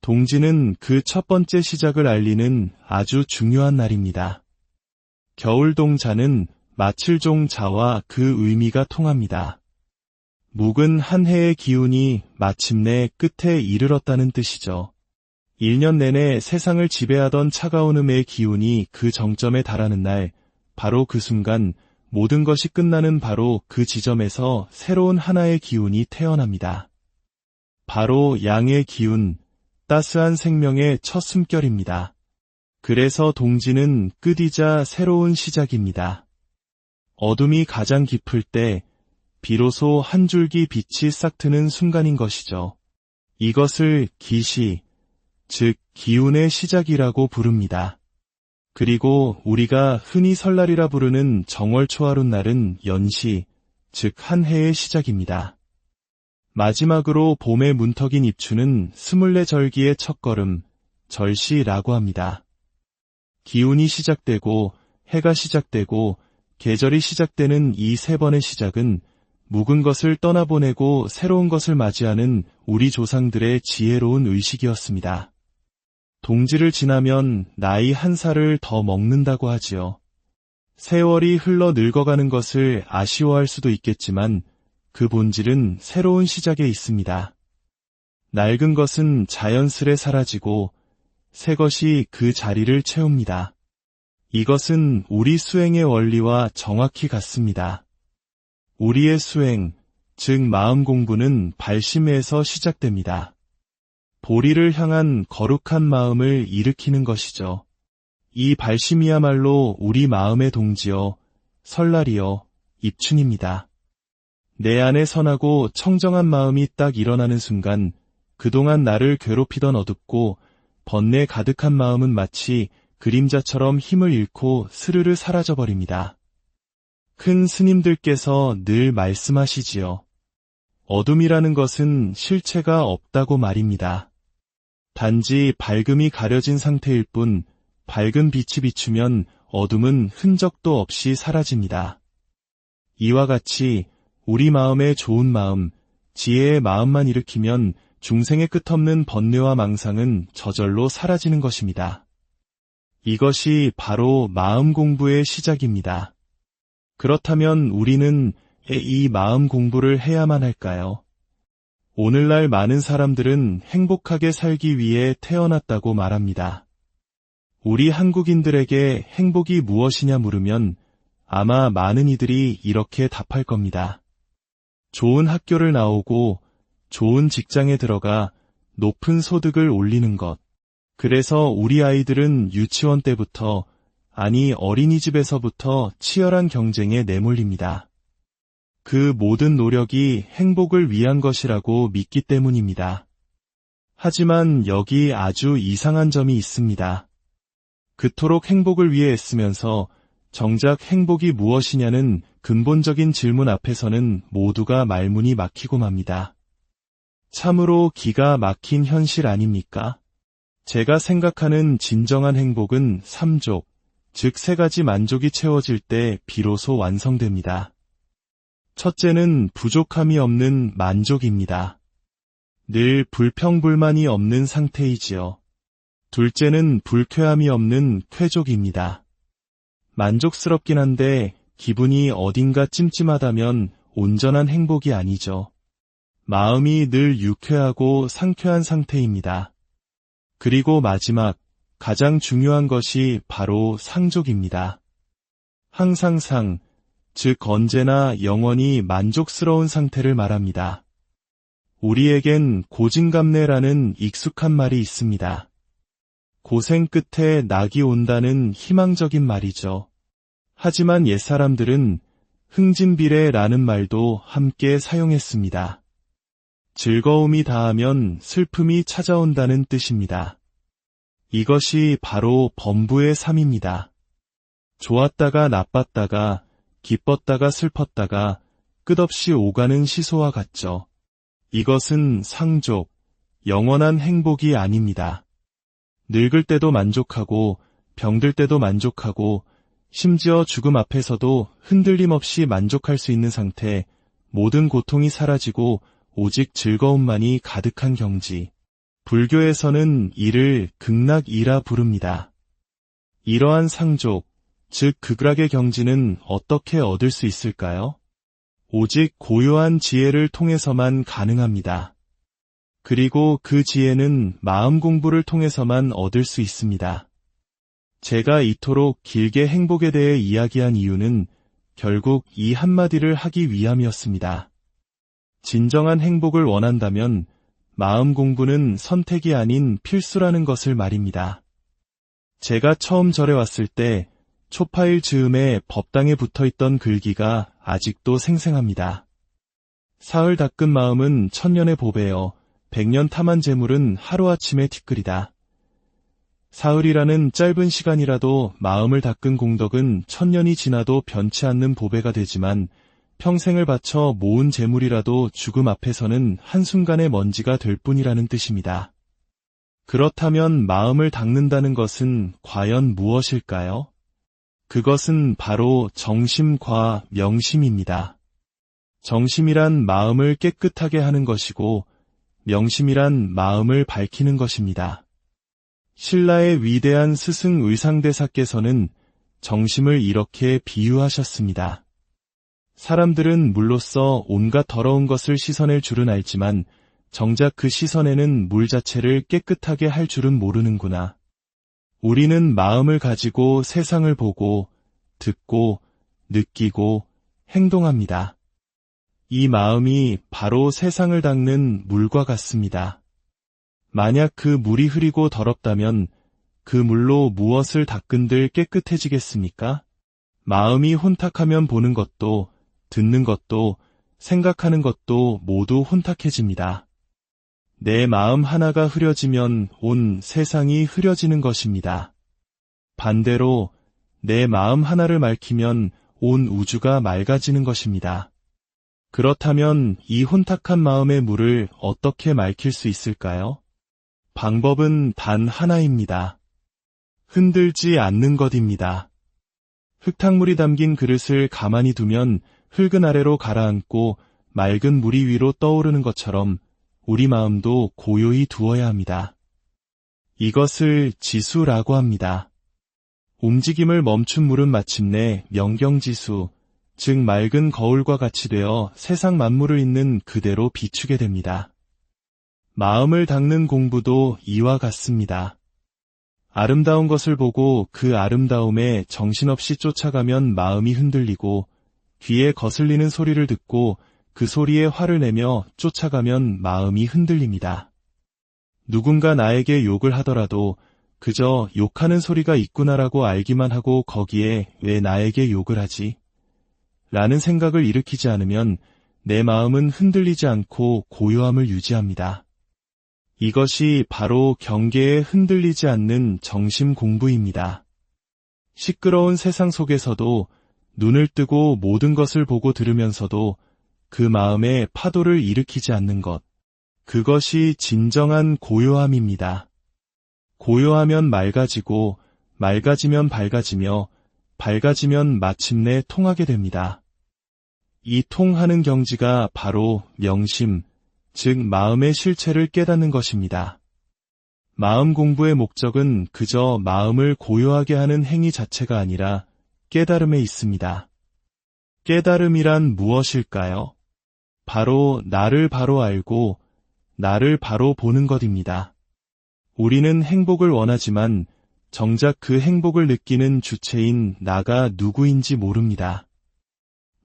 동지는 그 첫 번째 시작을 알리는 아주 중요한 날입니다. 겨울동자는 마칠종자와 그 의미가 통합니다. 묵은 한 해의 기운이 마침내 끝에 이르렀다는 뜻이죠. 1년 내내 세상을 지배하던 차가운 음의 기운이 그 정점에 달하는 날, 바로 그 순간 모든 것이 끝나는 바로 그 지점에서 새로운 하나의 기운이 태어납니다. 바로 양의 기운, 따스한 생명의 첫 숨결입니다. 그래서 동지는 끝이자 새로운 시작입니다. 어둠이 가장 깊을 때 비로소 한 줄기 빛이 싹 트는 순간인 것이죠. 이것을 기시, 즉 기운의 시작이라고 부릅니다. 그리고 우리가 흔히 설날이라 부르는 정월 초하룻날은 연시, 즉 한 해의 시작입니다. 마지막으로 봄의 문턱인 입추는 24절기의 첫걸음, 절시라고 합니다. 기운이 시작되고 해가 시작되고 계절이 시작되는 이 세 번의 시작은 묵은 것을 떠나보내고 새로운 것을 맞이하는 우리 조상들의 지혜로운 의식이었습니다. 동지를 지나면 나이 한 살을 더 먹는다고 하지요. 세월이 흘러 늙어가는 것을 아쉬워할 수도 있겠지만 그 본질은 새로운 시작에 있습니다. 낡은 것은 자연스레 사라지고 새 것이 그 자리를 채웁니다. 이것은 우리 수행의 원리와 정확히 같습니다. 우리의 수행, 즉 마음 공부는 발심에서 시작됩니다. 보리를 향한 거룩한 마음을 일으키는 것이죠. 이 발심이야말로 우리 마음의 동지여, 설날이여, 입춘입니다. 내 안에 선하고 청정한 마음이 딱 일어나는 순간 그동안 나를 괴롭히던 어둡고 번뇌 가득한 마음은 마치 그림자처럼 힘을 잃고 스르르 사라져버립니다. 큰 스님들께서 늘 말씀하시지요. 어둠이라는 것은 실체가 없다고 말입니다. 단지 밝음이 가려진 상태일 뿐 밝은 빛이 비추면 어둠은 흔적도 없이 사라집니다. 이와 같이 우리 마음의 좋은 마음, 지혜의 마음만 일으키면 중생의 끝없는 번뇌와 망상은 저절로 사라지는 것입니다. 이것이 바로 마음 공부의 시작입니다. 그렇다면 우리는 이 마음 공부를 해야만 할까요? 오늘날 많은 사람들은 행복하게 살기 위해 태어났다고 말합니다. 우리 한국인들에게 행복이 무엇이냐 물으면 아마 많은 이들이 이렇게 답할 겁니다. 좋은 학교를 나오고 좋은 직장에 들어가 높은 소득을 올리는 것. 그래서 우리 아이들은 유치원 때부터, 아니 어린이집에서부터 치열한 경쟁에 내몰립니다. 그 모든 노력이 행복을 위한 것이라고 믿기 때문입니다. 하지만 여기 아주 이상한 점이 있습니다. 그토록 행복을 위해 애쓰면서 정작 행복이 무엇이냐는 근본적인 질문 앞에서는 모두가 말문이 막히고 맙니다. 참으로 기가 막힌 현실 아닙니까? 제가 생각하는 진정한 행복은 3족, 즉 3가지 만족이 채워질 때 비로소 완성됩니다. 첫째는 부족함이 없는 만족입니다. 늘 불평불만이 없는 상태이지요. 둘째는 불쾌함이 없는 쾌족입니다. 만족스럽긴 한데 기분이 어딘가 찜찜하다면 온전한 행복이 아니죠. 마음이 늘 유쾌하고 상쾌한 상태입니다. 그리고 마지막, 가장 중요한 것이 바로 상족입니다. 항상 상, 즉 언제나 영원히 만족스러운 상태를 말합니다. 우리에겐 고진감래라는 익숙한 말이 있습니다. 고생 끝에 낙이 온다는 희망적인 말이죠. 하지만 옛사람들은 흥진비례라는 말도 함께 사용했습니다. 즐거움이 다하면 슬픔이 찾아온다는 뜻입니다. 이것이 바로 범부의 삶입니다. 좋았다가 나빴다가 기뻤다가 슬펐다가 끝없이 오가는 시소와 같죠. 이것은 상족, 영원한 행복이 아닙니다. 늙을 때도 만족하고 병들 때도 만족하고 심지어 죽음 앞에서도 흔들림 없이 만족할 수 있는 상태, 모든 고통이 사라지고 오직 즐거움만이 가득한 경지. 불교에서는 이를 극락이라 부릅니다. 이러한 상족, 즉 극락의 경지는 어떻게 얻을 수 있을까요? 오직 고요한 지혜를 통해서만 가능합니다. 그리고 그 지혜는 마음 공부를 통해서만 얻을 수 있습니다. 제가 이토록 길게 행복에 대해 이야기한 이유는 결국 이 한마디를 하기 위함이었습니다. 진정한 행복을 원한다면 마음 공부는 선택이 아닌 필수라는 것을 말입니다. 제가 처음 절에 왔을 때 초파일 즈음에 법당에 붙어있던 글귀가 아직도 생생합니다. 사흘 닦은 마음은 천년의 보배여, 백년 탐한 재물은 하루아침에 티끌이다. 사흘이라는 짧은 시간이라도 마음을 닦은 공덕은 천년이 지나도 변치 않는 보배가 되지만 평생을 바쳐 모은 재물이라도 죽음 앞에서는 한순간의 먼지가 될 뿐이라는 뜻입니다. 그렇다면 마음을 닦는다는 것은 과연 무엇일까요? 그것은 바로 정심과 명심입니다. 정심이란 마음을 깨끗하게 하는 것이고 명심이란 마음을 밝히는 것입니다. 신라의 위대한 스승 의상대사께서는 정심을 이렇게 비유하셨습니다. 사람들은 물로써 온갖 더러운 것을 씻어낼 줄은 알지만 정작 그 씻어내는 물 자체를 깨끗하게 할 줄은 모르는구나. 우리는 마음을 가지고 세상을 보고, 듣고, 느끼고, 행동합니다. 이 마음이 바로 세상을 닦는 물과 같습니다. 만약 그 물이 흐리고 더럽다면 그 물로 무엇을 닦은들 깨끗해지겠습니까? 마음이 혼탁하면 보는 것도, 듣는 것도, 생각하는 것도 모두 혼탁해집니다. 내 마음 하나가 흐려지면 온 세상이 흐려지는 것입니다. 반대로 내 마음 하나를 맑히면 온 우주가 맑아지는 것입니다. 그렇다면 이 혼탁한 마음의 물을 어떻게 맑힐 수 있을까요? 방법은 단 하나입니다. 흔들지 않는 것입니다. 흙탕물이 담긴 그릇을 가만히 두면 흙은 아래로 가라앉고 맑은 물이 위로 떠오르는 것처럼 우리 마음도 고요히 두어야 합니다. 이것을 지수라고 합니다. 움직임을 멈춘 물은 마침내 명경지수, 즉 맑은 거울과 같이 되어 세상 만물을 있는 그대로 비추게 됩니다. 마음을 닦는 공부도 이와 같습니다. 아름다운 것을 보고 그 아름다움에 정신없이 쫓아가면 마음이 흔들리고 귀에 거슬리는 소리를 듣고 그 소리에 화를 내며 쫓아가면 마음이 흔들립니다. 누군가 나에게 욕을 하더라도 그저 욕하는 소리가 있구나라고 알기만 하고 거기에 왜 나에게 욕을 하지? 라는 생각을 일으키지 않으면 내 마음은 흔들리지 않고 고요함을 유지합니다. 이것이 바로 경계에 흔들리지 않는 정심 공부입니다. 시끄러운 세상 속에서도 눈을 뜨고 모든 것을 보고 들으면서도 그 마음에 파도를 일으키지 않는 것, 그것이 진정한 고요함입니다. 고요하면 맑아지고, 맑아지면 밝아지며, 밝아지면 마침내 통하게 됩니다. 이 통하는 경지가 바로 명심, 즉 마음의 실체를 깨닫는 것입니다. 마음 공부의 목적은 그저 마음을 고요하게 하는 행위 자체가 아니라 깨달음에 있습니다. 깨달음이란 무엇일까요? 바로 나를 바로 알고 나를 바로 보는 것입니다. 우리는 행복을 원하지만 정작 그 행복을 느끼는 주체인 나가 누구인지 모릅니다.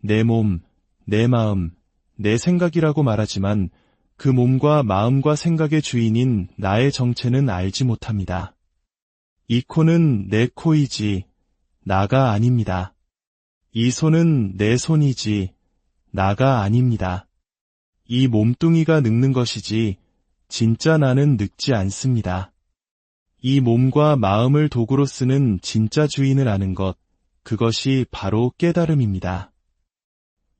내 몸, 내 마음, 내 생각이라고 말하지만 그 몸과 마음과 생각의 주인인 나의 정체는 알지 못합니다. 이 코는 내 코이지 나가 아닙니다. 이 손은 내 손이지 나가 아닙니다. 이 몸뚱이가 늙는 것이지 진짜 나는 늙지 않습니다. 이 몸과 마음을 도구로 쓰는 진짜 주인을 아는 것, 그것이 바로 깨달음입니다.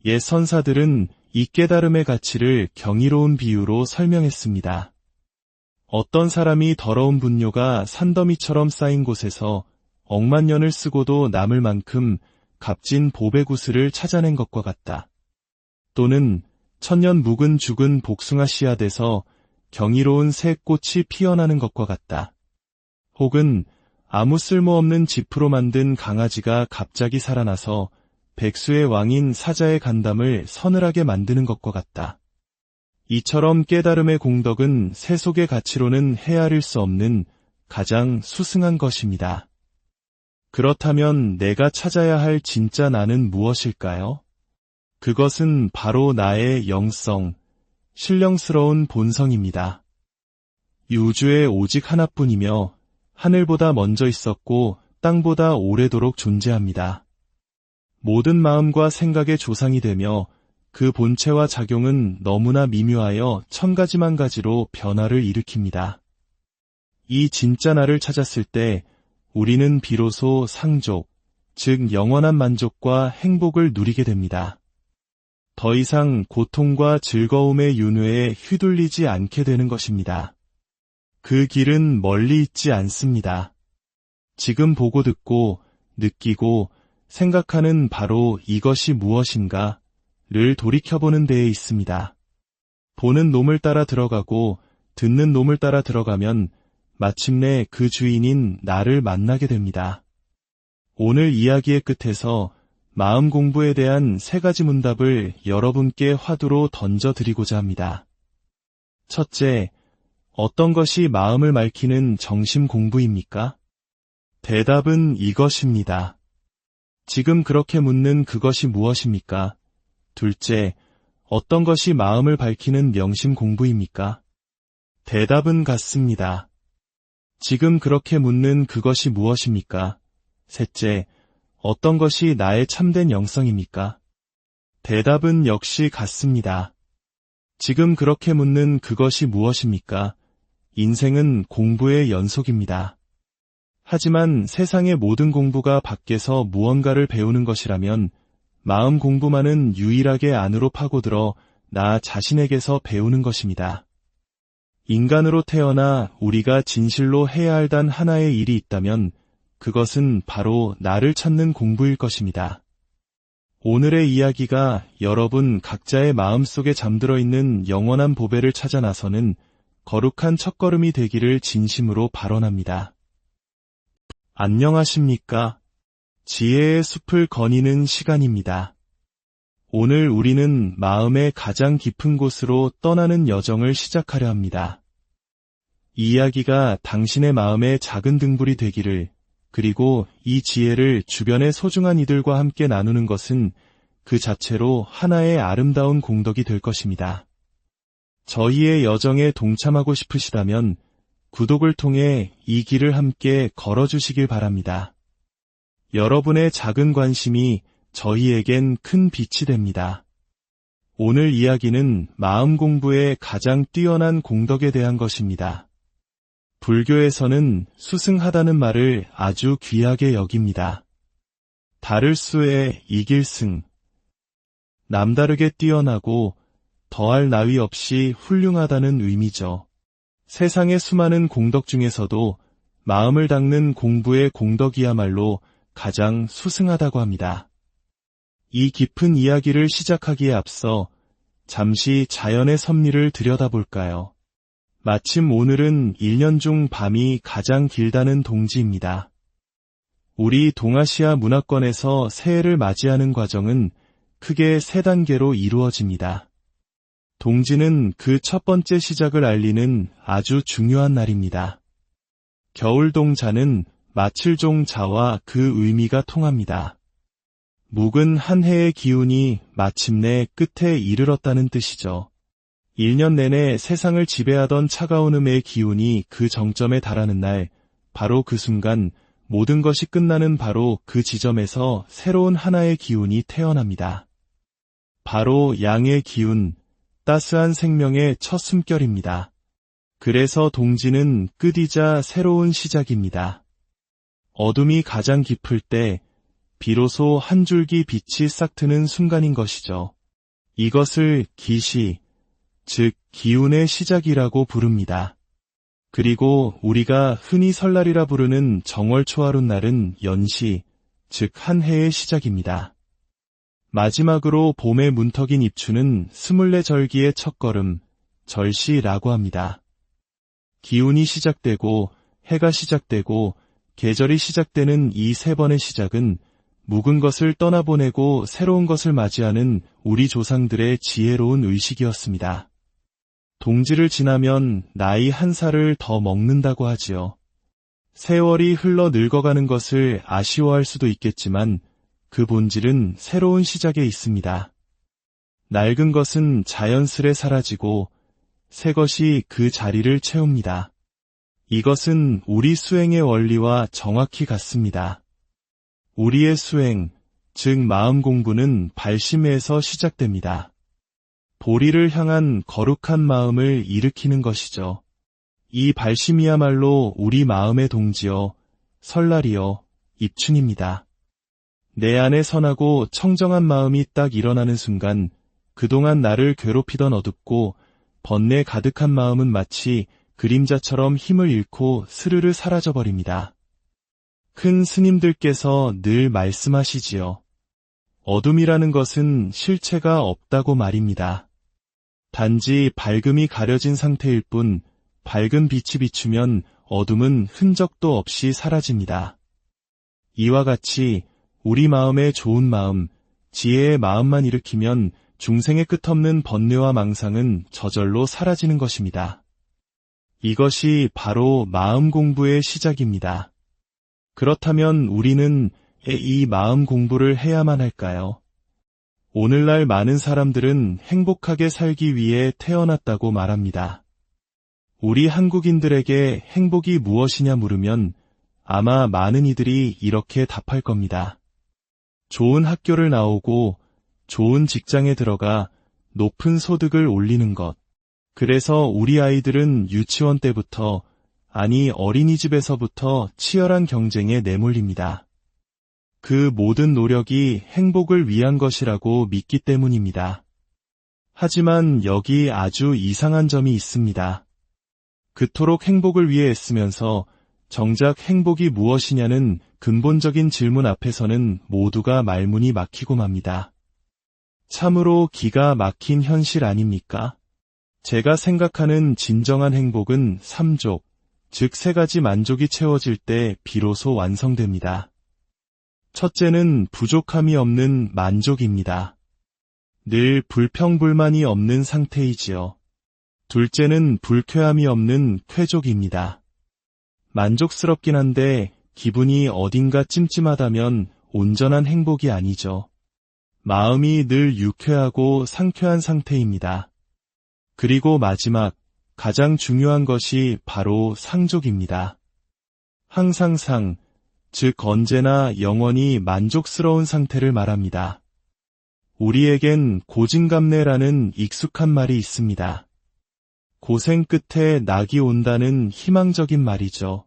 옛 선사들은 이 깨달음의 가치를 경이로운 비유로 설명했습니다. 어떤 사람이 더러운 분뇨가 산더미처럼 쌓인 곳에서 억만 년을 쓰고도 남을 만큼 값진 보배구슬을 찾아낸 것과 같다. 또는 천년 묵은 죽은 복숭아 씨앗에서 경이로운 새 꽃이 피어나는 것과 같다. 혹은 아무 쓸모없는 지프로 만든 강아지가 갑자기 살아나서 백수의 왕인 사자의 간담을 서늘하게 만드는 것과 같다. 이처럼 깨달음의 공덕은 세속의 가치로는 헤아릴 수 없는 가장 수승한 것입니다. 그렇다면 내가 찾아야 할 진짜 나는 무엇일까요? 그것은 바로 나의 영성, 신령스러운 본성입니다. 이 우주에 오직 하나뿐이며 하늘보다 먼저 있었고 땅보다 오래도록 존재합니다. 모든 마음과 생각의 조상이 되며 그 본체와 작용은 너무나 미묘하여 천가지만 가지로 변화를 일으킵니다. 이 진짜 나를 찾았을 때 우리는 비로소 상족, 즉 영원한 만족과 행복을 누리게 됩니다. 더 이상 고통과 즐거움의 윤회에 휘둘리지 않게 되는 것입니다. 그 길은 멀리 있지 않습니다. 지금 보고 듣고 느끼고 생각하는 바로 이것이 무엇인가를 돌이켜보는 데에 있습니다. 보는 놈을 따라 들어가고 듣는 놈을 따라 들어가면 마침내 그 주인인 나를 만나게 됩니다. 오늘 이야기의 끝에서 마음 공부에 대한 3가지 문답을 여러분께 화두로 던져드리고자 합니다. 첫째, 어떤 것이 마음을 맑히는 정심 공부입니까? 대답은 이것입니다. 지금 그렇게 묻는 그것이 무엇입니까? 둘째, 어떤 것이 마음을 밝히는 명심 공부입니까? 대답은 같습니다. 지금 그렇게 묻는 그것이 무엇입니까? 셋째, 어떤 것이 나의 참된 영성입니까? 대답은 역시 같습니다. 지금 그렇게 묻는 그것이 무엇입니까? 인생은 공부의 연속입니다. 하지만 세상의 모든 공부가 밖에서 무언가를 배우는 것이라면 마음 공부만은 유일하게 안으로 파고들어 나 자신에게서 배우는 것입니다. 인간으로 태어나 우리가 진실로 해야 할 단 하나의 일이 있다면 그것은 바로 나를 찾는 공부일 것입니다. 오늘의 이야기가 여러분 각자의 마음속에 잠들어 있는 영원한 보배를 찾아 나서는 거룩한 첫걸음이 되기를 진심으로 발언합니다. 안녕하십니까? 지혜의 숲을 거니는 시간입니다. 오늘 우리는 마음의 가장 깊은 곳으로 떠나는 여정을 시작하려 합니다. 이 이야기가 당신의 마음의 작은 등불이 되기를, 그리고 이 지혜를 주변의 소중한 이들과 함께 나누는 것은 그 자체로 하나의 아름다운 공덕이 될 것입니다. 저희의 여정에 동참하고 싶으시다면 구독을 통해 이 길을 함께 걸어주시길 바랍니다. 여러분의 작은 관심이 저희에겐 큰 빛이 됩니다. 오늘 이야기는 마음 공부의 가장 뛰어난 공덕에 대한 것입니다. 불교에서는 수승하다는 말을 아주 귀하게 여깁니다. 다를 수에 이길 승. 남다르게 뛰어나고 더할 나위 없이 훌륭하다는 의미죠. 세상의 수많은 공덕 중에서도 마음을 닦는 공부의 공덕이야말로 가장 수승하다고 합니다. 이 깊은 이야기를 시작하기에 앞서 잠시 자연의 섭리를 들여다볼까요? 마침 오늘은 1년 중 밤이 가장 길다는 동지입니다. 우리 동아시아 문화권에서 새해를 맞이하는 과정은 크게 3단계로 이루어집니다. 동지는 그 첫 번째 시작을 알리는 아주 중요한 날입니다. 겨울동자는 마칠종자와 그 의미가 통합니다. 묵은 한 해의 기운이 마침내 끝에 이르렀다는 뜻이죠. 1년 내내 세상을 지배하던 차가운 음의 기운이 그 정점에 달하는 날, 바로 그 순간 모든 것이 끝나는 바로 그 지점에서 새로운 하나의 기운이 태어납니다. 바로 양의 기운, 따스한 생명의 첫 숨결입니다. 그래서 동지는 끝이자 새로운 시작입니다. 어둠이 가장 깊을 때 비로소 한 줄기 빛이 싹 트는 순간인 것이죠. 이것을 기시, 즉 기운의 시작이라고 부릅니다. 그리고 우리가 흔히 설날이라 부르는 정월초하룻 날은 연시, 즉 한 해의 시작입니다. 마지막으로 봄의 문턱인 입추는 24절기의 첫걸음, 절시라고 합니다. 기운이 시작되고 해가 시작되고 계절이 시작되는 이 3번의 시작은 묵은 것을 떠나보내고 새로운 것을 맞이하는 우리 조상들의 지혜로운 의식이었습니다. 동지를 지나면 나이 1살을 더 먹는다고 하지요. 세월이 흘러 늙어가는 것을 아쉬워할 수도 있겠지만 그 본질은 새로운 시작에 있습니다. 낡은 것은 자연스레 사라지고 새 것이 그 자리를 채웁니다. 이것은 우리 수행의 원리와 정확히 같습니다. 우리의 수행, 즉 마음 공부는 발심에서 시작됩니다. 보리를 향한 거룩한 마음을 일으키는 것이죠. 이 발심이야말로 우리 마음의 동지여, 설날이여, 입춘입니다. 내 안에 선하고 청정한 마음이 딱 일어나는 순간 그동안 나를 괴롭히던 어둡고 번뇌 가득한 마음은 마치 그림자처럼 힘을 잃고 스르르 사라져버립니다. 큰 스님들께서 늘 말씀하시지요. 어둠이라는 것은 실체가 없다고 말입니다. 단지 밝음이 가려진 상태일 뿐 밝은 빛이 비추면 어둠은 흔적도 없이 사라집니다. 이와 같이 우리 마음의 좋은 마음, 지혜의 마음만 일으키면 중생의 끝없는 번뇌와 망상은 저절로 사라지는 것입니다. 이것이 바로 마음 공부의 시작입니다. 그렇다면 우리는 이 마음 공부를 해야만 할까요? 오늘날 많은 사람들은 행복하게 살기 위해 태어났다고 말합니다. 우리 한국인들에게 행복이 무엇이냐 물으면 아마 많은 이들이 이렇게 답할 겁니다. 좋은 학교를 나오고 좋은 직장에 들어가 높은 소득을 올리는 것. 그래서 우리 아이들은 유치원 때부터, 아니 어린이집에서부터 치열한 경쟁에 내몰립니다. 그 모든 노력이 행복을 위한 것이라고 믿기 때문입니다. 하지만 여기 아주 이상한 점이 있습니다. 그토록 행복을 위해 애쓰면서 정작 행복이 무엇이냐는 근본적인 질문 앞에서는 모두가 말문이 막히고 맙니다. 참으로 기가 막힌 현실 아닙니까? 제가 생각하는 진정한 행복은 3족, 즉 3가지 만족이 채워질 때 비로소 완성됩니다. 첫째는 부족함이 없는 만족입니다. 늘 불평불만이 없는 상태이지요. 둘째는 불쾌함이 없는 쾌족입니다. 만족스럽긴 한데 기분이 어딘가 찜찜하다면 온전한 행복이 아니죠. 마음이 늘 유쾌하고 상쾌한 상태입니다. 그리고 마지막, 가장 중요한 것이 바로 상족입니다. 항상 상, 즉 언제나 영원히 만족스러운 상태를 말합니다. 우리에겐 고진감래라는 익숙한 말이 있습니다. 고생 끝에 낙이 온다는 희망적인 말이죠.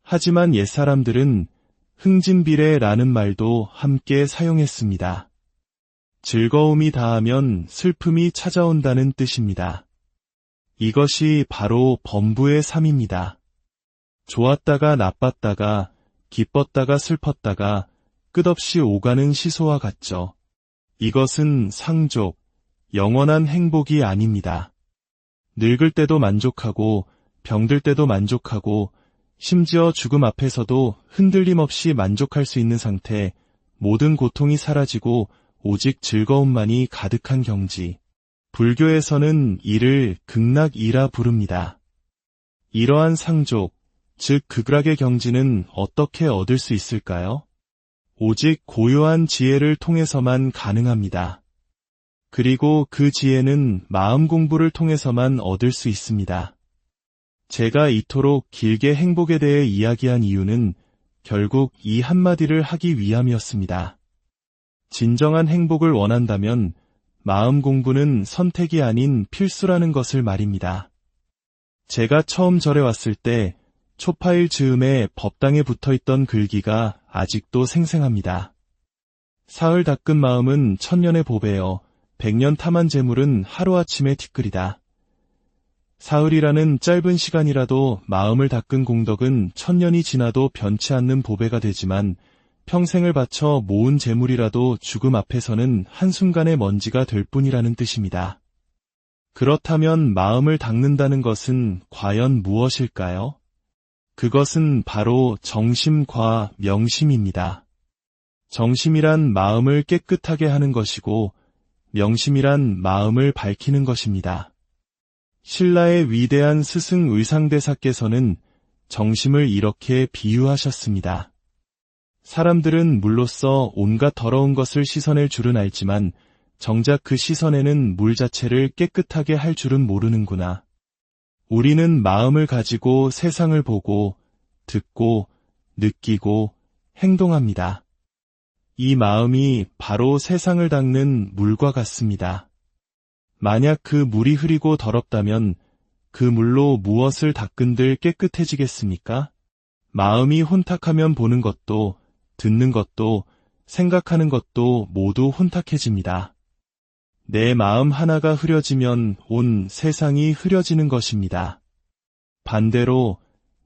하지만 옛사람들은 흥진비례라는 말도 함께 사용했습니다. 즐거움이 다하면 슬픔이 찾아온다는 뜻입니다. 이것이 바로 범부의 삶입니다. 좋았다가 나빴다가 기뻤다가 슬펐다가 끝없이 오가는 시소와 같죠. 이것은 상족, 영원한 행복이 아닙니다. 늙을 때도 만족하고 병들 때도 만족하고 심지어 죽음 앞에서도 흔들림 없이 만족할 수 있는 상태, 모든 고통이 사라지고 오직 즐거움만이 가득한 경지. 불교에서는 이를 극락이라 부릅니다. 이러한 상족, 즉 극락의 경지는 어떻게 얻을 수 있을까요? 오직 고요한 지혜를 통해서만 가능합니다. 그리고 그 지혜는 마음 공부를 통해서만 얻을 수 있습니다. 제가 이토록 길게 행복에 대해 이야기한 이유는 결국 이 한마디를 하기 위함이었습니다. 진정한 행복을 원한다면 마음 공부는 선택이 아닌 필수라는 것을 말입니다. 제가 처음 절에 왔을 때 초파일 즈음에 법당에 붙어있던 글귀가 아직도 생생합니다. 사흘 닦은 마음은 천년의 보배여, 100년 탐한 재물은 하루아침에 티끌이다. 사흘이라는 짧은 시간이라도 마음을 닦은 공덕은 천년이 지나도 변치 않는 보배가 되지만 평생을 바쳐 모은 재물이라도 죽음 앞에서는 한순간의 먼지가 될 뿐이라는 뜻입니다. 그렇다면 마음을 닦는다는 것은 과연 무엇일까요? 그것은 바로 정심과 명심입니다. 정심이란 마음을 깨끗하게 하는 것이고 명심이란 마음을 밝히는 것입니다. 신라의 위대한 스승 의상대사께서는 정심을 이렇게 비유하셨습니다. 사람들은 물로써 온갖 더러운 것을 씻어낼 줄은 알지만 정작 그 씻어내는 물 자체를 깨끗하게 할 줄은 모르는구나. 우리는 마음을 가지고 세상을 보고, 듣고, 느끼고, 행동합니다. 이 마음이 바로 세상을 닦는 물과 같습니다. 만약 그 물이 흐리고 더럽다면 그 물로 무엇을 닦은들 깨끗해지겠습니까? 마음이 혼탁하면 보는 것도, 듣는 것도, 생각하는 것도 모두 혼탁해집니다. 내 마음 하나가 흐려지면 온 세상이 흐려지는 것입니다. 반대로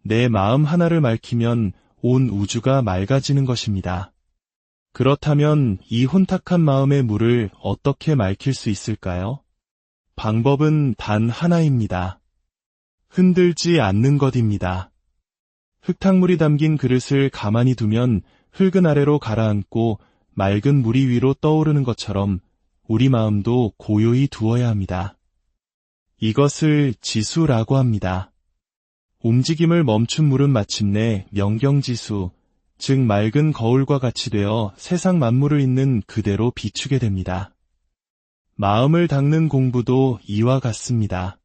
내 마음 하나를 맑히면 온 우주가 맑아지는 것입니다. 그렇다면 이 혼탁한 마음의 물을 어떻게 맑힐 수 있을까요? 방법은 단 하나입니다. 흔들지 않는 것입니다. 흙탕물이 담긴 그릇을 가만히 두면 흙은 아래로 가라앉고 맑은 물이 위로 떠오르는 것처럼 우리 마음도 고요히 두어야 합니다. 이것을 지수라고 합니다. 움직임을 멈춘 물은 마침내 명경지수, 즉 맑은 거울과 같이 되어 세상 만물을 있는 그대로 비추게 됩니다. 마음을 닦는 공부도 이와 같습니다.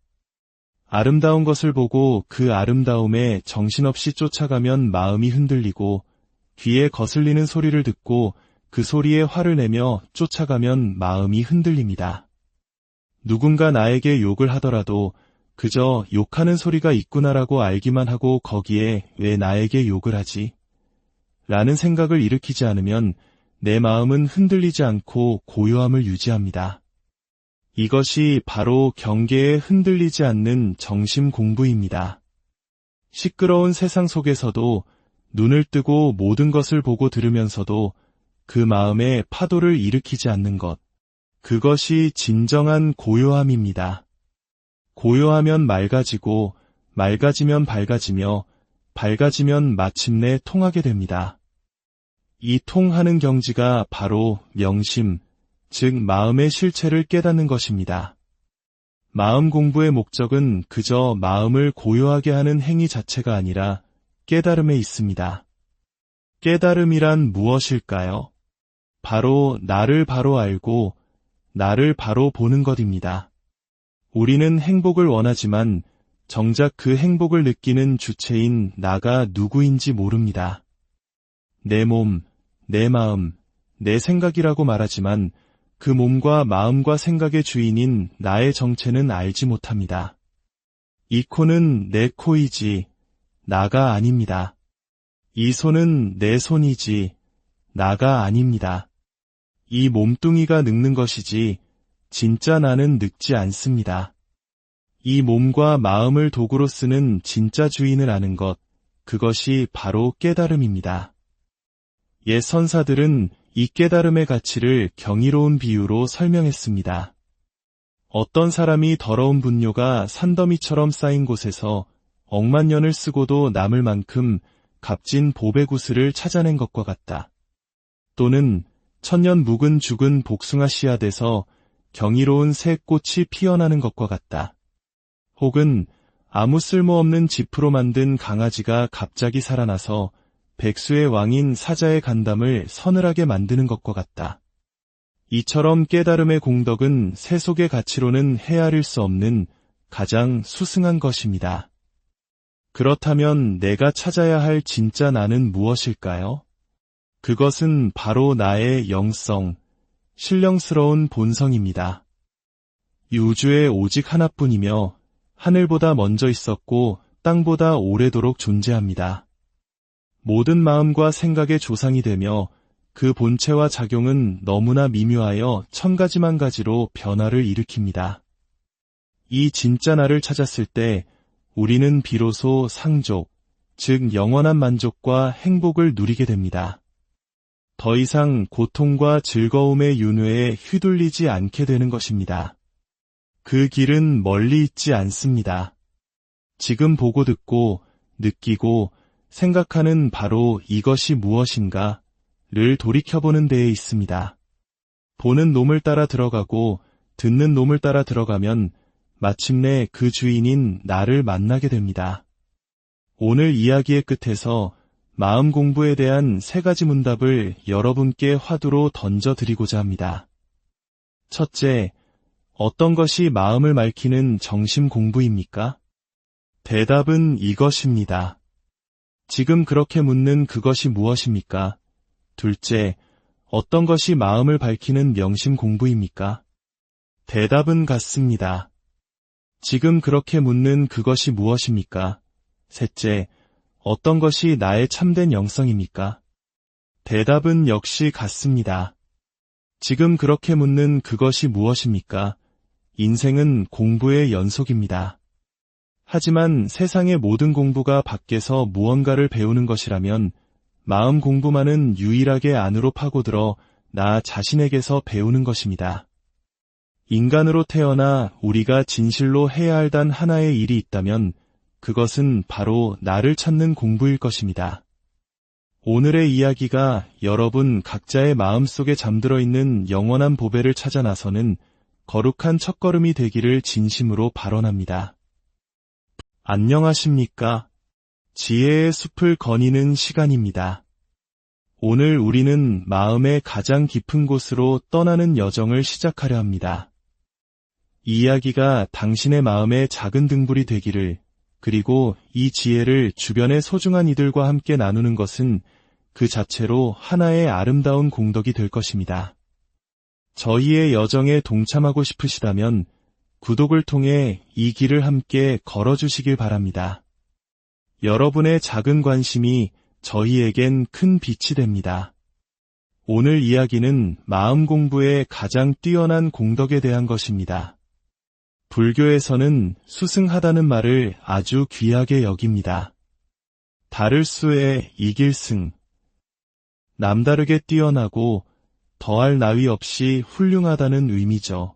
아름다운 것을 보고 그 아름다움에 정신없이 쫓아가면 마음이 흔들리고, 귀에 거슬리는 소리를 듣고 그 소리에 화를 내며 쫓아가면 마음이 흔들립니다. 누군가 나에게 욕을 하더라도 그저 욕하는 소리가 있구나라고 알기만 하고 거기에 왜 나에게 욕을 하지? 라는 생각을 일으키지 않으면 내 마음은 흔들리지 않고 고요함을 유지합니다. 이것이 바로 경계에 흔들리지 않는 정심 공부입니다. 시끄러운 세상 속에서도 눈을 뜨고 모든 것을 보고 들으면서도 그 마음에 파도를 일으키지 않는 것, 그것이 진정한 고요함입니다. 고요하면 맑아지고, 맑아지면 밝아지며, 밝아지면 마침내 통하게 됩니다. 이 통하는 경지가 바로 명심, 즉 마음의 실체를 깨닫는 것입니다. 마음 공부의 목적은 그저 마음을 고요하게 하는 행위 자체가 아니라 깨달음에 있습니다. 깨달음이란 무엇일까요? 바로 나를 바로 알고 나를 바로 보는 것입니다. 우리는 행복을 원하지만 정작 그 행복을 느끼는 주체인 나가 누구인지 모릅니다. 내 몸, 내 마음, 내 생각이라고 말하지만 그 몸과 마음과 생각의 주인인 나의 정체는 알지 못합니다. 이 코는 내 코이지 나가 아닙니다. 이 손은 내 손이지 나가 아닙니다. 이 몸뚱이가 늙는 것이지 진짜 나는 늙지 않습니다. 이 몸과 마음을 도구로 쓰는 진짜 주인을 아는 것, 그것이 바로 깨달음입니다. 옛 선사들은 이 깨달음의 가치를 경이로운 비유로 설명했습니다. 어떤 사람이 더러운 분뇨가 산더미처럼 쌓인 곳에서 억만 년을 쓰고도 남을 만큼 값진 보배구슬을 찾아낸 것과 같다. 또는 천년 묵은 죽은 복숭아 씨앗에서 경이로운 새 꽃이 피어나는 것과 같다. 혹은 아무 쓸모없는 지프로 만든 강아지가 갑자기 살아나서 백수의 왕인 사자의 간담을 서늘하게 만드는 것과 같다. 이처럼 깨달음의 공덕은 세속의 가치로는 헤아릴 수 없는 가장 수승한 것입니다. 그렇다면 내가 찾아야 할 진짜 나는 무엇일까요? 그것은 바로 나의 영성, 신령스러운 본성입니다. 이 우주에 오직 하나뿐이며 하늘보다 먼저 있었고 땅보다 오래도록 존재합니다. 모든 마음과 생각의 조상이 되며 그 본체와 작용은 너무나 미묘하여 천가지만 가지로 변화를 일으킵니다. 이 진짜 나를 찾았을 때 우리는 비로소 상족, 즉 영원한 만족과 행복을 누리게 됩니다. 더 이상 고통과 즐거움의 윤회에 휘둘리지 않게 되는 것입니다. 그 길은 멀리 있지 않습니다. 지금 보고 듣고 느끼고 생각하는 바로 이것이 무엇인가를 돌이켜보는 데에 있습니다. 보는 놈을 따라 들어가고 듣는 놈을 따라 들어가면 마침내 그 주인인 나를 만나게 됩니다. 오늘 이야기의 끝에서 마음 공부에 대한 3가지 문답을 여러분께 화두로 던져드리고자 합니다. 첫째, 어떤 것이 마음을 맑히는 정심 공부입니까? 대답은 이것입니다. 지금 그렇게 묻는 그것이 무엇입니까? 둘째, 어떤 것이 마음을 밝히는 명심 공부입니까? 대답은 같습니다. 지금 그렇게 묻는 그것이 무엇입니까? 셋째, 어떤 것이 나의 참된 영성입니까? 대답은 역시 같습니다. 지금 그렇게 묻는 그것이 무엇입니까? 인생은 공부의 연속입니다. 하지만 세상의 모든 공부가 밖에서 무언가를 배우는 것이라면 마음 공부만은 유일하게 안으로 파고들어 나 자신에게서 배우는 것입니다. 인간으로 태어나 우리가 진실로 해야 할 단 하나의 일이 있다면 그것은 바로 나를 찾는 공부일 것입니다. 오늘의 이야기가 여러분 각자의 마음속에 잠들어 있는 영원한 보배를 찾아 나서는 거룩한 첫걸음이 되기를 진심으로 발언합니다. 안녕하십니까? 지혜의 숲을 거니는 시간입니다. 오늘 우리는 마음의 가장 깊은 곳으로 떠나는 여정을 시작하려 합니다. 이 이야기가 당신의 마음의 작은 등불이 되기를, 그리고 이 지혜를 주변의 소중한 이들과 함께 나누는 것은 그 자체로 하나의 아름다운 공덕이 될 것입니다. 저희의 여정에 동참하고 싶으시다면 구독을 통해 이 길을 함께 걸어주시길 바랍니다. 여러분의 작은 관심이 저희에겐 큰 빛이 됩니다. 오늘 이야기는 마음 공부의 가장 뛰어난 공덕에 대한 것입니다. 불교에서는 수승하다는 말을 아주 귀하게 여깁니다. 다를 수에 이길 승. 남다르게 뛰어나고 더할 나위 없이 훌륭하다는 의미죠.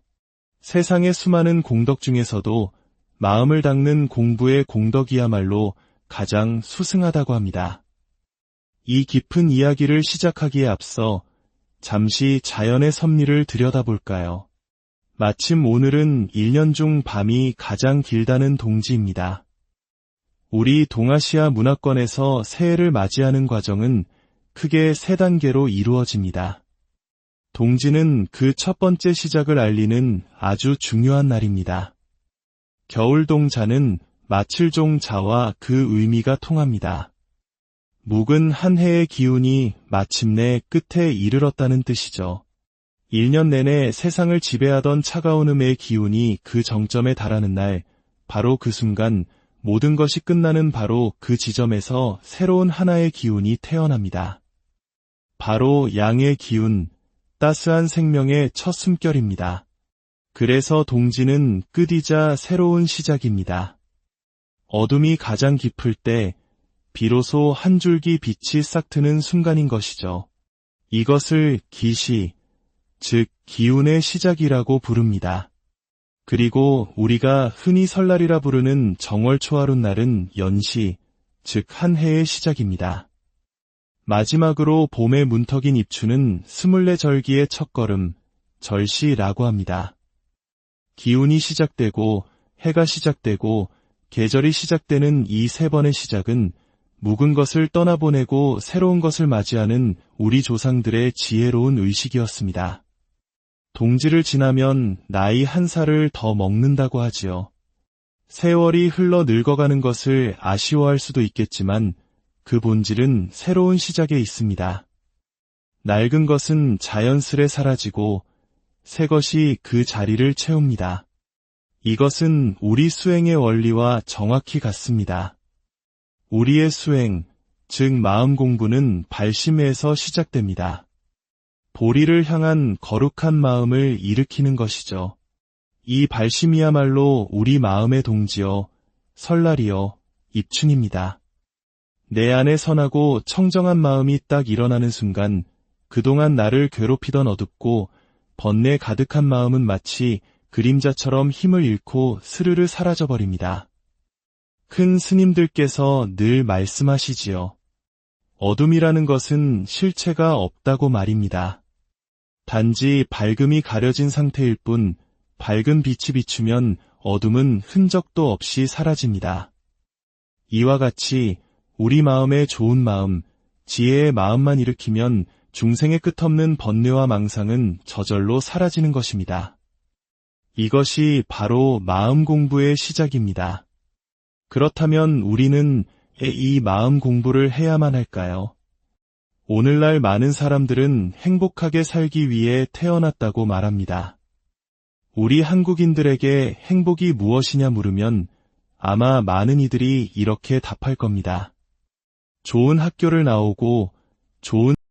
세상의 수많은 공덕 중에서도 마음을 닦는 공부의 공덕이야말로 가장 수승하다고 합니다. 이 깊은 이야기를 시작하기에 앞서 잠시 자연의 섭리를 들여다볼까요? 마침 오늘은 1년 중 밤이 가장 길다는 동지입니다. 우리 동아시아 문화권에서 새해를 맞이하는 과정은 크게 3단계로 이루어집니다. 동지는 그 첫 번째 시작을 알리는 아주 중요한 날입니다. 겨울동자는 마칠종자와 그 의미가 통합니다. 묵은 한 해의 기운이 마침내 끝에 이르렀다는 뜻이죠. 1년 내내 세상을 지배하던 차가운 음의 기운이 그 정점에 달하는 날, 바로 그 순간 모든 것이 끝나는 바로 그 지점에서 새로운 하나의 기운이 태어납니다. 바로 양의 기운, 따스한 생명의 첫 숨결입니다. 그래서 동지는 끝이자 새로운 시작입니다. 어둠이 가장 깊을 때 비로소 한 줄기 빛이 싹 트는 순간인 것이죠. 이것을 기시, 즉 기운의 시작이라고 부릅니다. 그리고 우리가 흔히 설날이라 부르는 정월초하룻 날은 연시, 즉 한 해의 시작입니다. 마지막으로 봄의 문턱인 입추는 24절기의 첫걸음, 절시라고 합니다. 기운이 시작되고 해가 시작되고 계절이 시작되는 이 3번의 시작은 묵은 것을 떠나보내고 새로운 것을 맞이하는 우리 조상들의 지혜로운 의식이었습니다. 동지를 지나면 나이 1살을 더 먹는다고 하지요. 세월이 흘러 늙어가는 것을 아쉬워할 수도 있겠지만 그 본질은 새로운 시작에 있습니다. 낡은 것은 자연스레 사라지고 새 것이 그 자리를 채웁니다. 이것은 우리 수행의 원리와 정확히 같습니다. 우리의 수행, 즉 마음 공부는 발심에서 시작됩니다. 보리를 향한 거룩한 마음을 일으키는 것이죠. 이 발심이야말로 우리 마음의 동지여, 설날이여, 입춘입니다. 내 안에 선하고 청정한 마음이 딱 일어나는 순간 그동안 나를 괴롭히던 어둡고 번뇌 가득한 마음은 마치 그림자처럼 힘을 잃고 스르르 사라져버립니다. 큰 스님들께서 늘 말씀하시지요. 어둠이라는 것은 실체가 없다고 말입니다. 단지 밝음이 가려진 상태일 뿐 밝은 빛이 비추면 어둠은 흔적도 없이 사라집니다. 이와 같이 우리 마음의 좋은 마음, 지혜의 마음만 일으키면 중생의 끝없는 번뇌와 망상은 저절로 사라지는 것입니다. 이것이 바로 마음 공부의 시작입니다. 그렇다면 우리는 이 마음 공부를 해야만 할까요? 오늘날 많은 사람들은 행복하게 살기 위해 태어났다고 말합니다. 우리 한국인들에게 행복이 무엇이냐 물으면 아마 많은 이들이 이렇게 답할 겁니다. 좋은 학교를 나오고 좋은